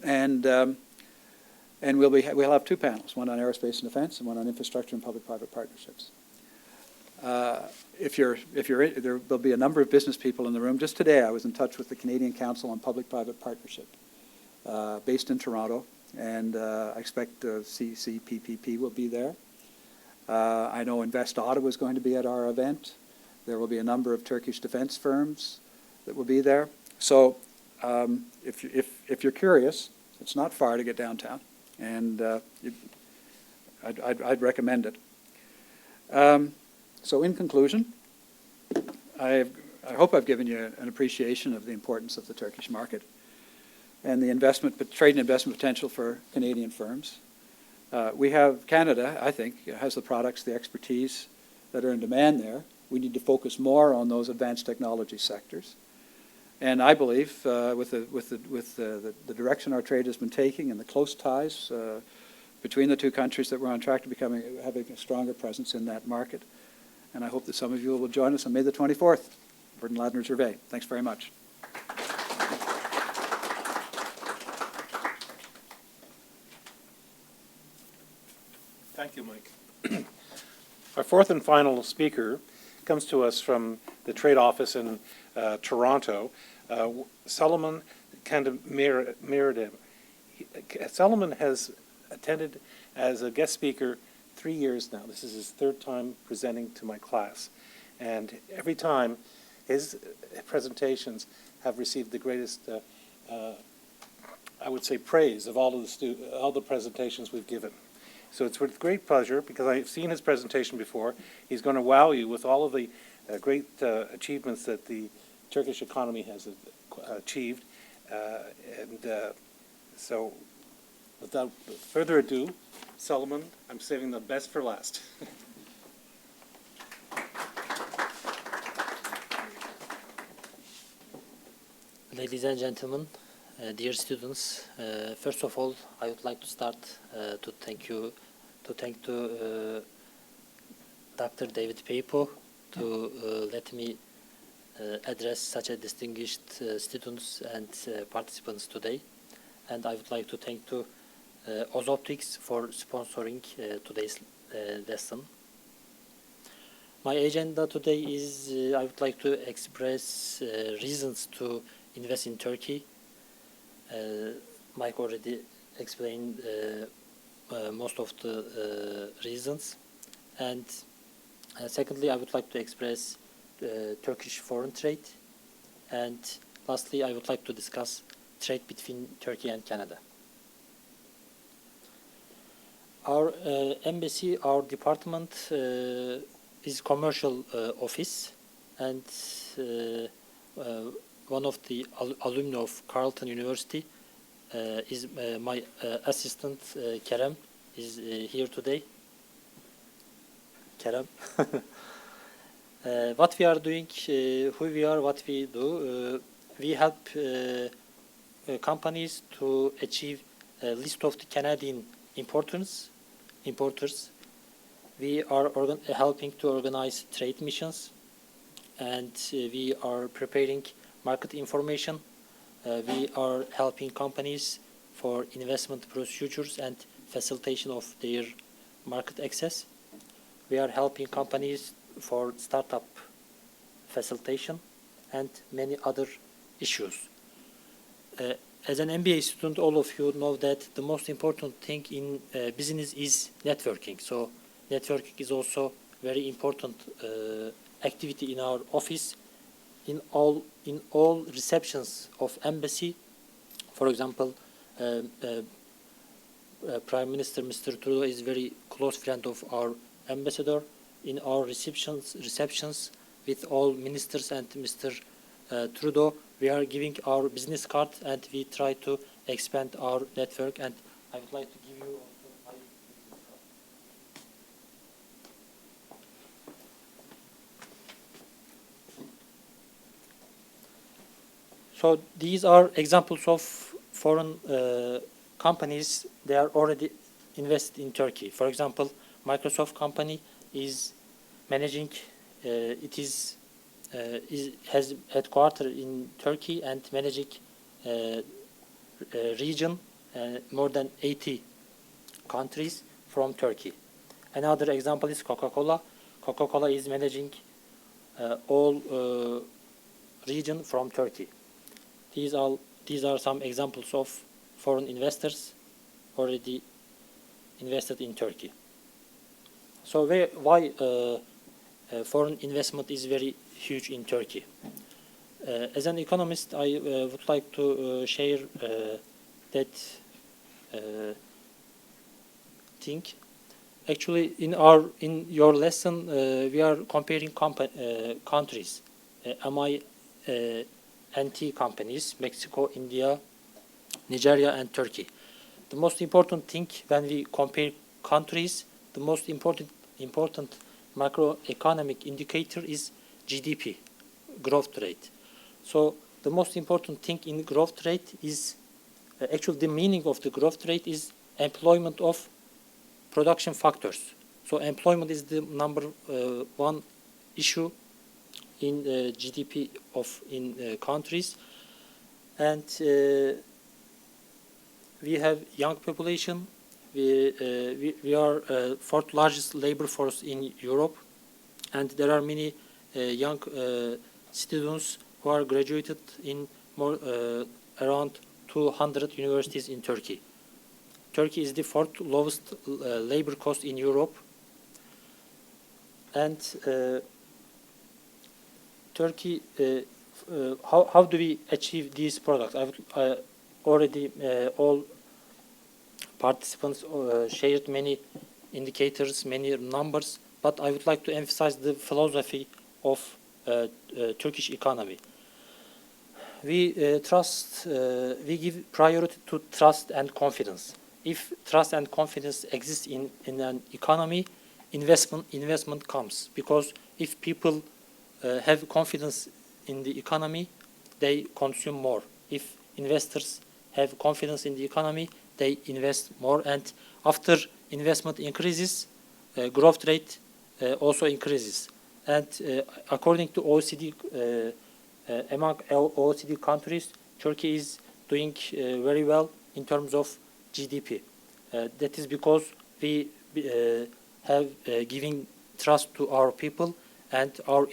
we'll have two panels, one on aerospace and defense and one on infrastructure and public-private partnerships. There'll be a number of business people in the room. Just today I was in touch with the Canadian Council on Public-Private Partnership based in Toronto, and I expect CCPPP will be there. I know Invest Ottawa is going to be at our event. There will be a number of Turkish defense firms that will be there. So if you're curious, it's not far to get downtown, and I'd recommend it. So in conclusion, I hope I've given you an appreciation of the importance of the Turkish market and the trade and investment potential for Canadian firms. Canada, I think, has the products, the expertise that are in demand there. We need to focus more on those advanced technology sectors. And I believe with the direction our trade has been taking and the close ties between the two countries that we're on track to having a stronger presence in that market. And I hope that some of you will join us on May the 24th, Burton Ladner Gervais. Thanks very much. Thank you, Mike. Our fourth and final speaker comes to us from the Trade Office in Toronto, Solomon Kandemiridem. Solomon has attended as a guest speaker 3 years now. This is his third time presenting to my class. And every time, his presentations have received the greatest, I would say, praise of all the presentations we've given. So it's with great pleasure, because I've seen his presentation before. He's going to wow you with all of the great achievements that the Turkish economy has achieved. So without further ado, Solomon, I'm saving the best for last. Ladies and gentlemen, dear students, first of all, I would like to start to thank Dr. David Peippo to let me address such a distinguished students and participants today. And I would like to thank to Ozoptics for sponsoring today's lesson. My agenda today is I would like to express reasons to invest in Turkey. Mike already explained most of the reasons. And secondly, I would like to express Turkish foreign trade. And lastly, I would like to discuss trade between Turkey and Canada. Our embassy, our department is commercial office, and one of the alumni of Carleton University is my assistant, Kerem, is here today. Kerem. What we are doing, who we are, what we do, we help companies to achieve a list of the Canadian importers. We are helping to organize trade missions, and we are preparing market information. We are helping companies for investment procedures and facilitation of their market access. We are helping companies for startup facilitation and many other issues. As an MBA student, all of you know that the most important thing in business is networking. So networking is also very important activity in our office. In all receptions of embassy, for example, Prime Minister Mr. Trudeau is very close friend of our ambassador. In our receptions with all ministers and Mr. Trudeau, we are giving our business card and we try to expand our network. And I would like to give you also my business card. So these are examples of foreign companies. They are already invested in Turkey. For example, Microsoft company is managing. Has headquarters in Turkey and managing region more than 80 countries from Turkey. Another example is Coca-Cola. Coca-Cola is managing all region from Turkey. These are some examples of foreign investors already invested in Turkey. So why foreign investment is very huge in Turkey? As an economist, I would like to share that thing. Actually, in your lesson, we are comparing countries. NT companies, Mexico, India, Nigeria, and Turkey. The most important thing when we compare countries, the most important macroeconomic indicator is GDP, growth rate. So the most important thing in growth rate is, actually the meaning of the growth rate is employment of production factors. So employment is the number one issue in GDP in countries. And we have young population. We are fourth largest labor force in Europe, and there are many young students who are graduated in around 200 universities in Turkey. Turkey is the fourth lowest labor cost in Europe, and Turkey. How do we achieve these products? Already all participants shared many indicators, many numbers, but I would like to emphasize the philosophy of Turkish economy. We give priority to trust and confidence. If trust and confidence exist in an economy, investment comes. Because if people have confidence in the economy, they consume more. If investors have confidence in the economy, they invest more, and after investment increases, growth rate also increases. And according to OECD, among OECD countries, Turkey is doing very well in terms of GDP. That is because we have giving trust to our people, and our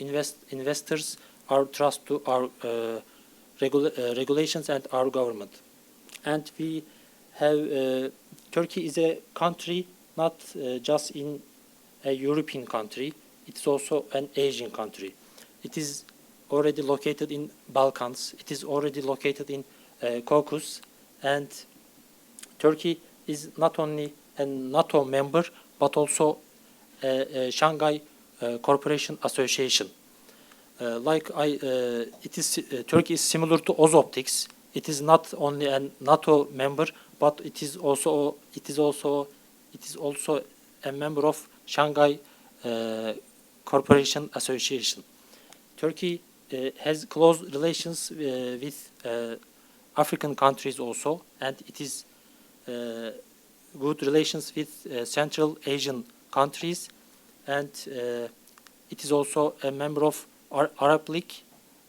investors are trust to our regulations and our government. And we have Turkey is a country not just in a European country, it's also an Asian country. It is already located in Balkans, it is already located in Caucasus, and Turkey is not only a NATO member but also a Shanghai Cooperation Association. Turkey is similar to Ozoptics. It is not only a NATO member, but it is also a member of Shanghai Cooperation Association. Turkey has close relations with African countries also, and it is good relations with Central Asian countries, and it is also a member of Arab League,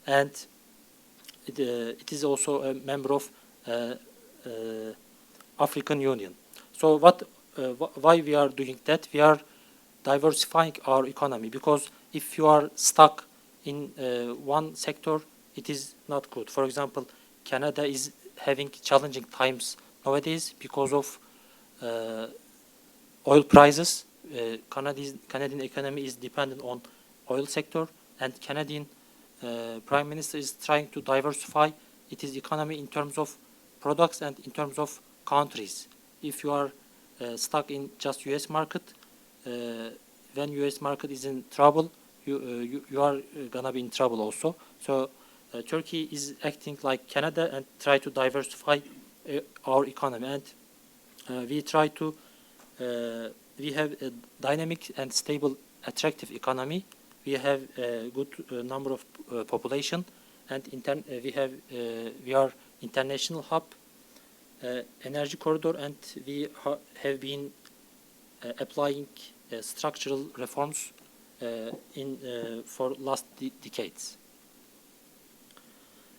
and it is also a member of African Union. So why we are doing that? We are diversifying our economy, because if you are stuck in one sector, it is not good. For example, Canada is having challenging times nowadays because of oil prices. Canadian economy is dependent on oil sector, and Canadian Prime Minister is trying to diversify its economy in terms of products and in terms of countries. If you are stuck in just U.S. market, when U.S. market is in trouble, you are gonna be in trouble also. So Turkey is acting like Canada and try to diversify our economy, and we try to we have a dynamic and stable, attractive economy. We have a good number of population, and we are international hub, energy corridor, and we have been applying structural reforms for last decades.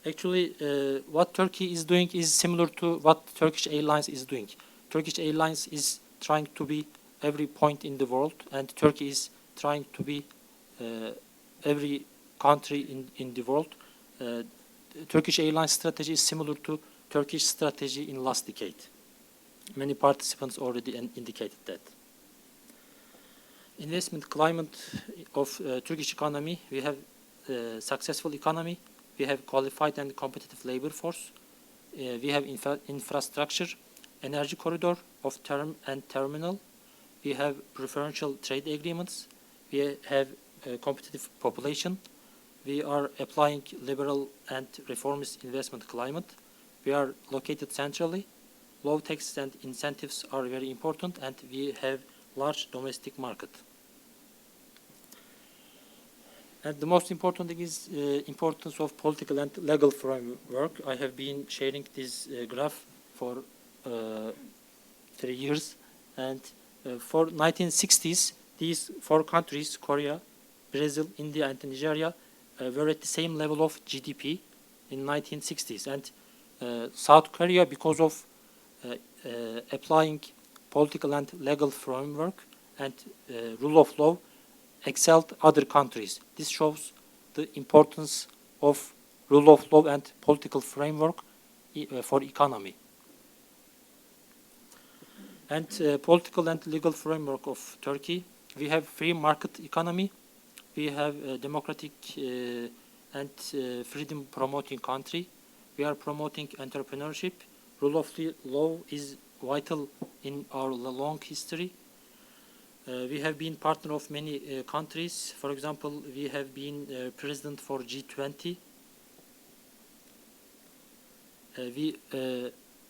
Actually, what Turkey is doing is similar to what Turkish Airlines is doing. Turkish Airlines is trying to be every point in the world, and Turkey is trying to be every country in the world. Turkish Airlines strategy is similar to Turkish strategy in last decade. Many participants already indicated that. Investment climate of Turkish economy: we have successful economy, we have qualified and competitive labor force, we have infrastructure, energy corridor of term and terminal, we have preferential trade agreements, we have a competitive population, we are applying liberal and reformist investment climate, we are located centrally, low taxes and incentives are very important, and we have large domestic market. And the most important thing is importance of political and legal framework. I have been sharing this graph for 3 years, and for 1960s, these 4 countries, Korea, Brazil, India, and Nigeria, were at the same level of GDP in 1960s. And South Korea, because of applying political and legal framework and rule of law, excelled other countries. This shows the importance of rule of law and political framework for economy. And political and legal framework of Turkey. We have free market economy. We have a democratic and freedom promoting country. We are promoting entrepreneurship. Rule of law is vital in our long history. We have been partner of many countries. For example, we have been president for G20.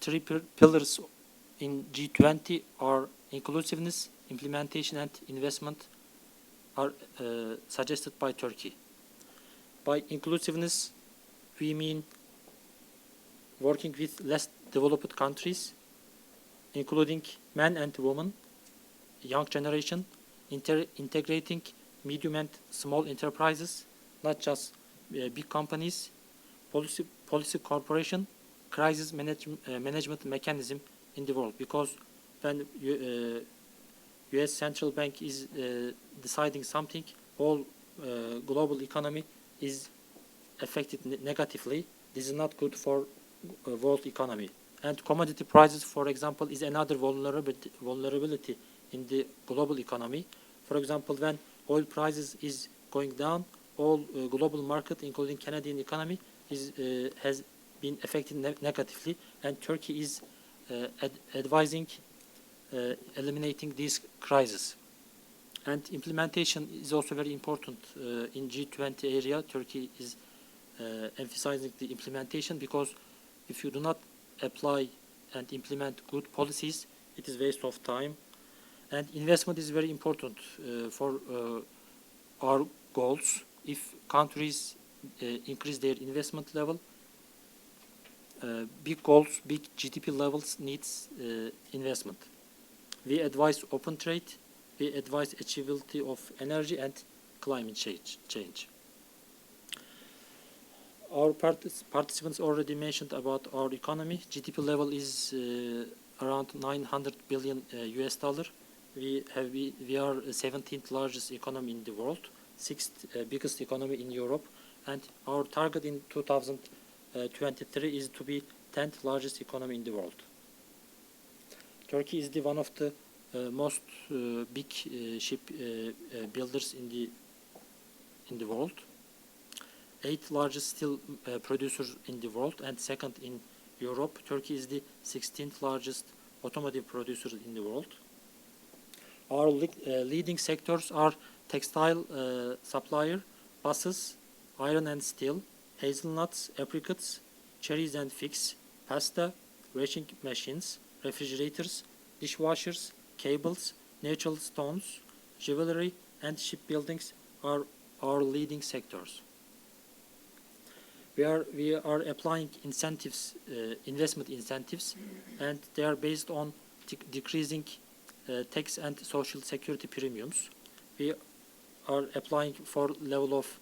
Three pillars in G20 are inclusiveness, implementation, and investment are suggested by Turkey. By inclusiveness, we mean working with less developed countries, including men and women, young generation, integrating medium and small enterprises, not just big companies, policy cooperation, crisis management mechanism in the world. Because when U.S. Central Bank is deciding something, all global economy is affected negatively. This is not good for world economy. And commodity prices, for example, is another vulnerability in the global economy. For example, when oil prices is going down, all global market, including Canadian economy, has been affected negatively, and Turkey is advising eliminating these crises. And implementation is also very important in G20 area. Turkey is emphasizing the implementation, because if you do not apply and implement good policies, it is waste of time. And investment is very important for our goals. If countries increase their investment level, big goals, big GDP levels needs investment. We advise open trade. We advise achievability of energy and climate change. Our participants already mentioned about our economy. GDP level is around 900 billion US dollar. We are 17th largest economy in the world, 6th biggest economy in Europe, and our target in 2023 is to be 10th largest economy in the world. Turkey is one of the most big ship builders in the world. 8th largest steel producer in the world and 2nd in Europe. Turkey is the 16th largest automotive producer in the world. Our leading sectors are textile supplier, buses, iron and steel, hazelnuts, apricots, cherries and figs, pasta, washing machines, refrigerators, dishwashers, cables, natural stones, jewelry, and shipbuildings are our leading sectors. We are applying incentives, investment incentives, and they are based on decreasing tax and social security premiums. We are applying 4 levels of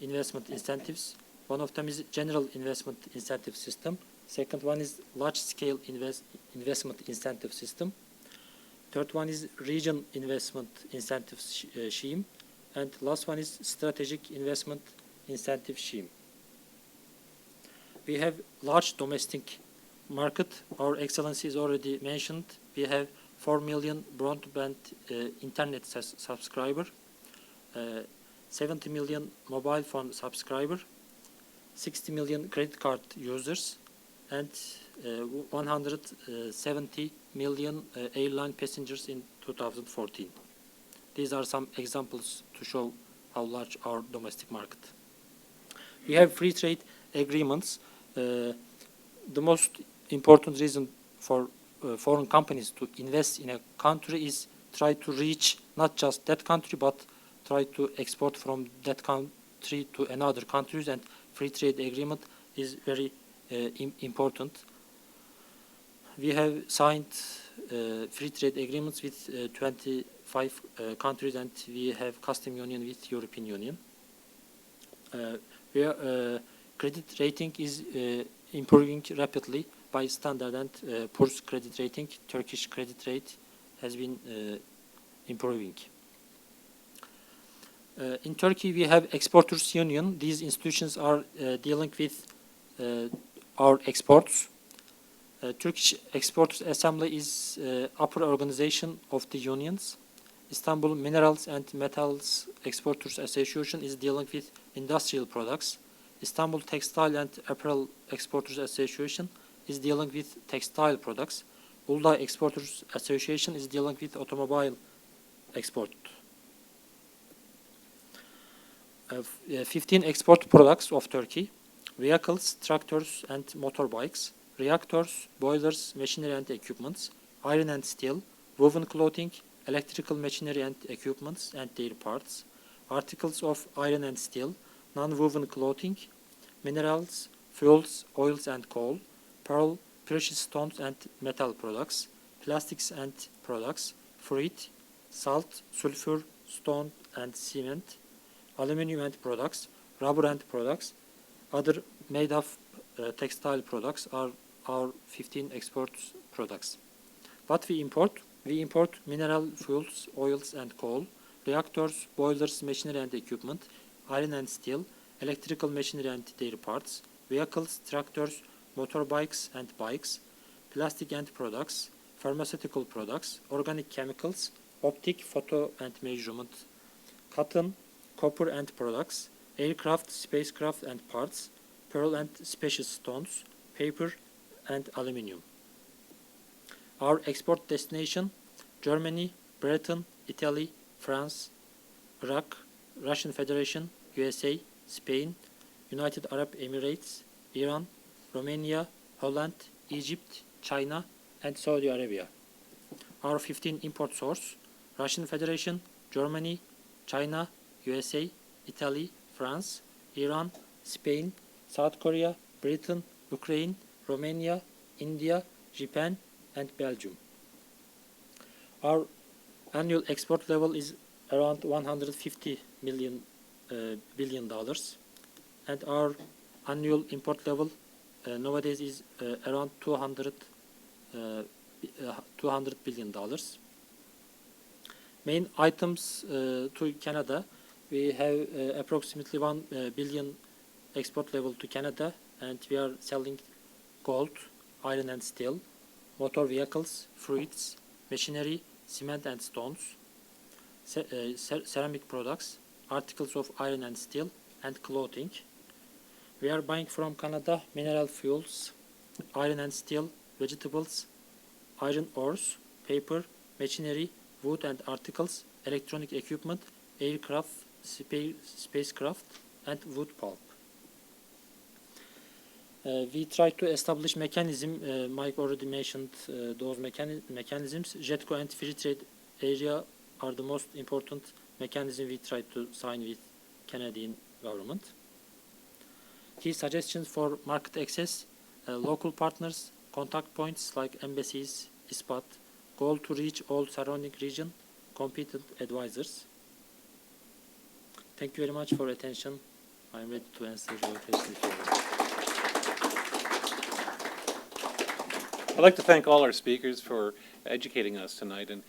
investment incentives. One of them is general investment incentive system. Second one is large-scale investment incentive system. Third one is region investment incentive scheme. And last one is strategic investment incentive scheme. We have large domestic market. Our excellency is already mentioned. We have 4 million broadband internet subscriber, 70 million mobile phone subscriber, 60 million credit card users, and 170 million airline passengers in 2014. These are some examples to show how large our domestic market. We have free trade agreements. The most important reason for foreign companies to invest in a country is try to reach not just that country, but try to export from that country to another countries, and free trade agreement is very important. We have signed free trade agreements with 25 countries, and we have custom union with European Union. Credit rating is improving rapidly by Standard and Poor's credit rating. Turkish credit rate has been improving. In Turkey, we have Exporters Union. These institutions are dealing with our exports. Turkish Exporters Assembly is upper organization of the unions. Istanbul Minerals and Metals Exporters Association is dealing with industrial products. Istanbul Textile and Apparel Exporters Association is dealing with textile products. Uludağ Exporters Association is dealing with automobile export. 15 export products of Turkey: vehicles, tractors and motorbikes, reactors, boilers, machinery and equipments, iron and steel, woven clothing, electrical machinery and equipments and their parts, articles of iron and steel, non-woven clothing, minerals, fuels, oils and coal, pearl, precious stones and metal products, plastics and products, fruit, salt, sulfur, stone and cement, aluminum and products, rubber and products, other made of textile products are our 15 export products. What we import? We import mineral fuels, oils and coal, reactors, boilers, machinery and equipment, iron and steel, electrical machinery and their parts, vehicles, tractors, motorbikes and bikes, plastic and products, pharmaceutical products, organic chemicals, optic, photo and measurement, cotton, copper and products, aircraft, spacecraft and parts, pearl and precious stones, paper and aluminium. Our export destination: Germany, Britain, Italy, France, Iraq, Russian Federation, USA, Spain, United Arab Emirates, Iran, Romania, Holland, Egypt, China, and Saudi Arabia. Our 15 import source: Russian Federation, Germany, China, USA, Italy, France, Iran, Spain, South Korea, Britain, Ukraine, Romania, India, Japan, and Belgium. Our annual export level is around $150 billion, and our annual import level nowadays is around $200 billion. Main items to Canada: we have approximately 1 billion export level to Canada, and we are selling gold, iron and steel, motor vehicles, fruits, machinery, cement and stones, ceramic products, articles of iron and steel, and clothing. We are buying from Canada mineral fuels, iron and steel, vegetables, iron ores, paper, machinery, wood and articles, electronic equipment, aircraft, spacecraft, and wood pulp. We try to establish mechanism. Mike already mentioned those mechanisms. JETCO and free trade area are the most important mechanism we try to sign with Canadian government. Key suggestions for market access: local partners, contact points like embassies, SPROTT, goal to reach all surrounding region, competent advisors. Thank you very much for attention. I am ready to answer your questions. I'd like to thank all our speakers for educating us tonight, and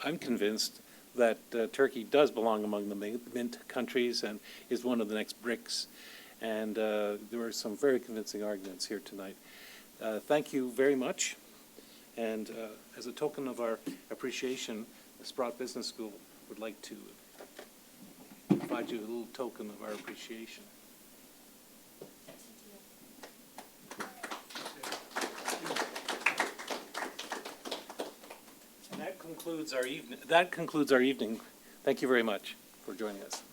I'm convinced that Turkey does belong among the Mint countries and is one of the next BRICS, and there were some very convincing arguments here tonight. Thank you very much, and as a token of our appreciation, the SPROTT Business School would like to provide you a little token of our appreciation. That concludes our evening. Thank you very much for joining us.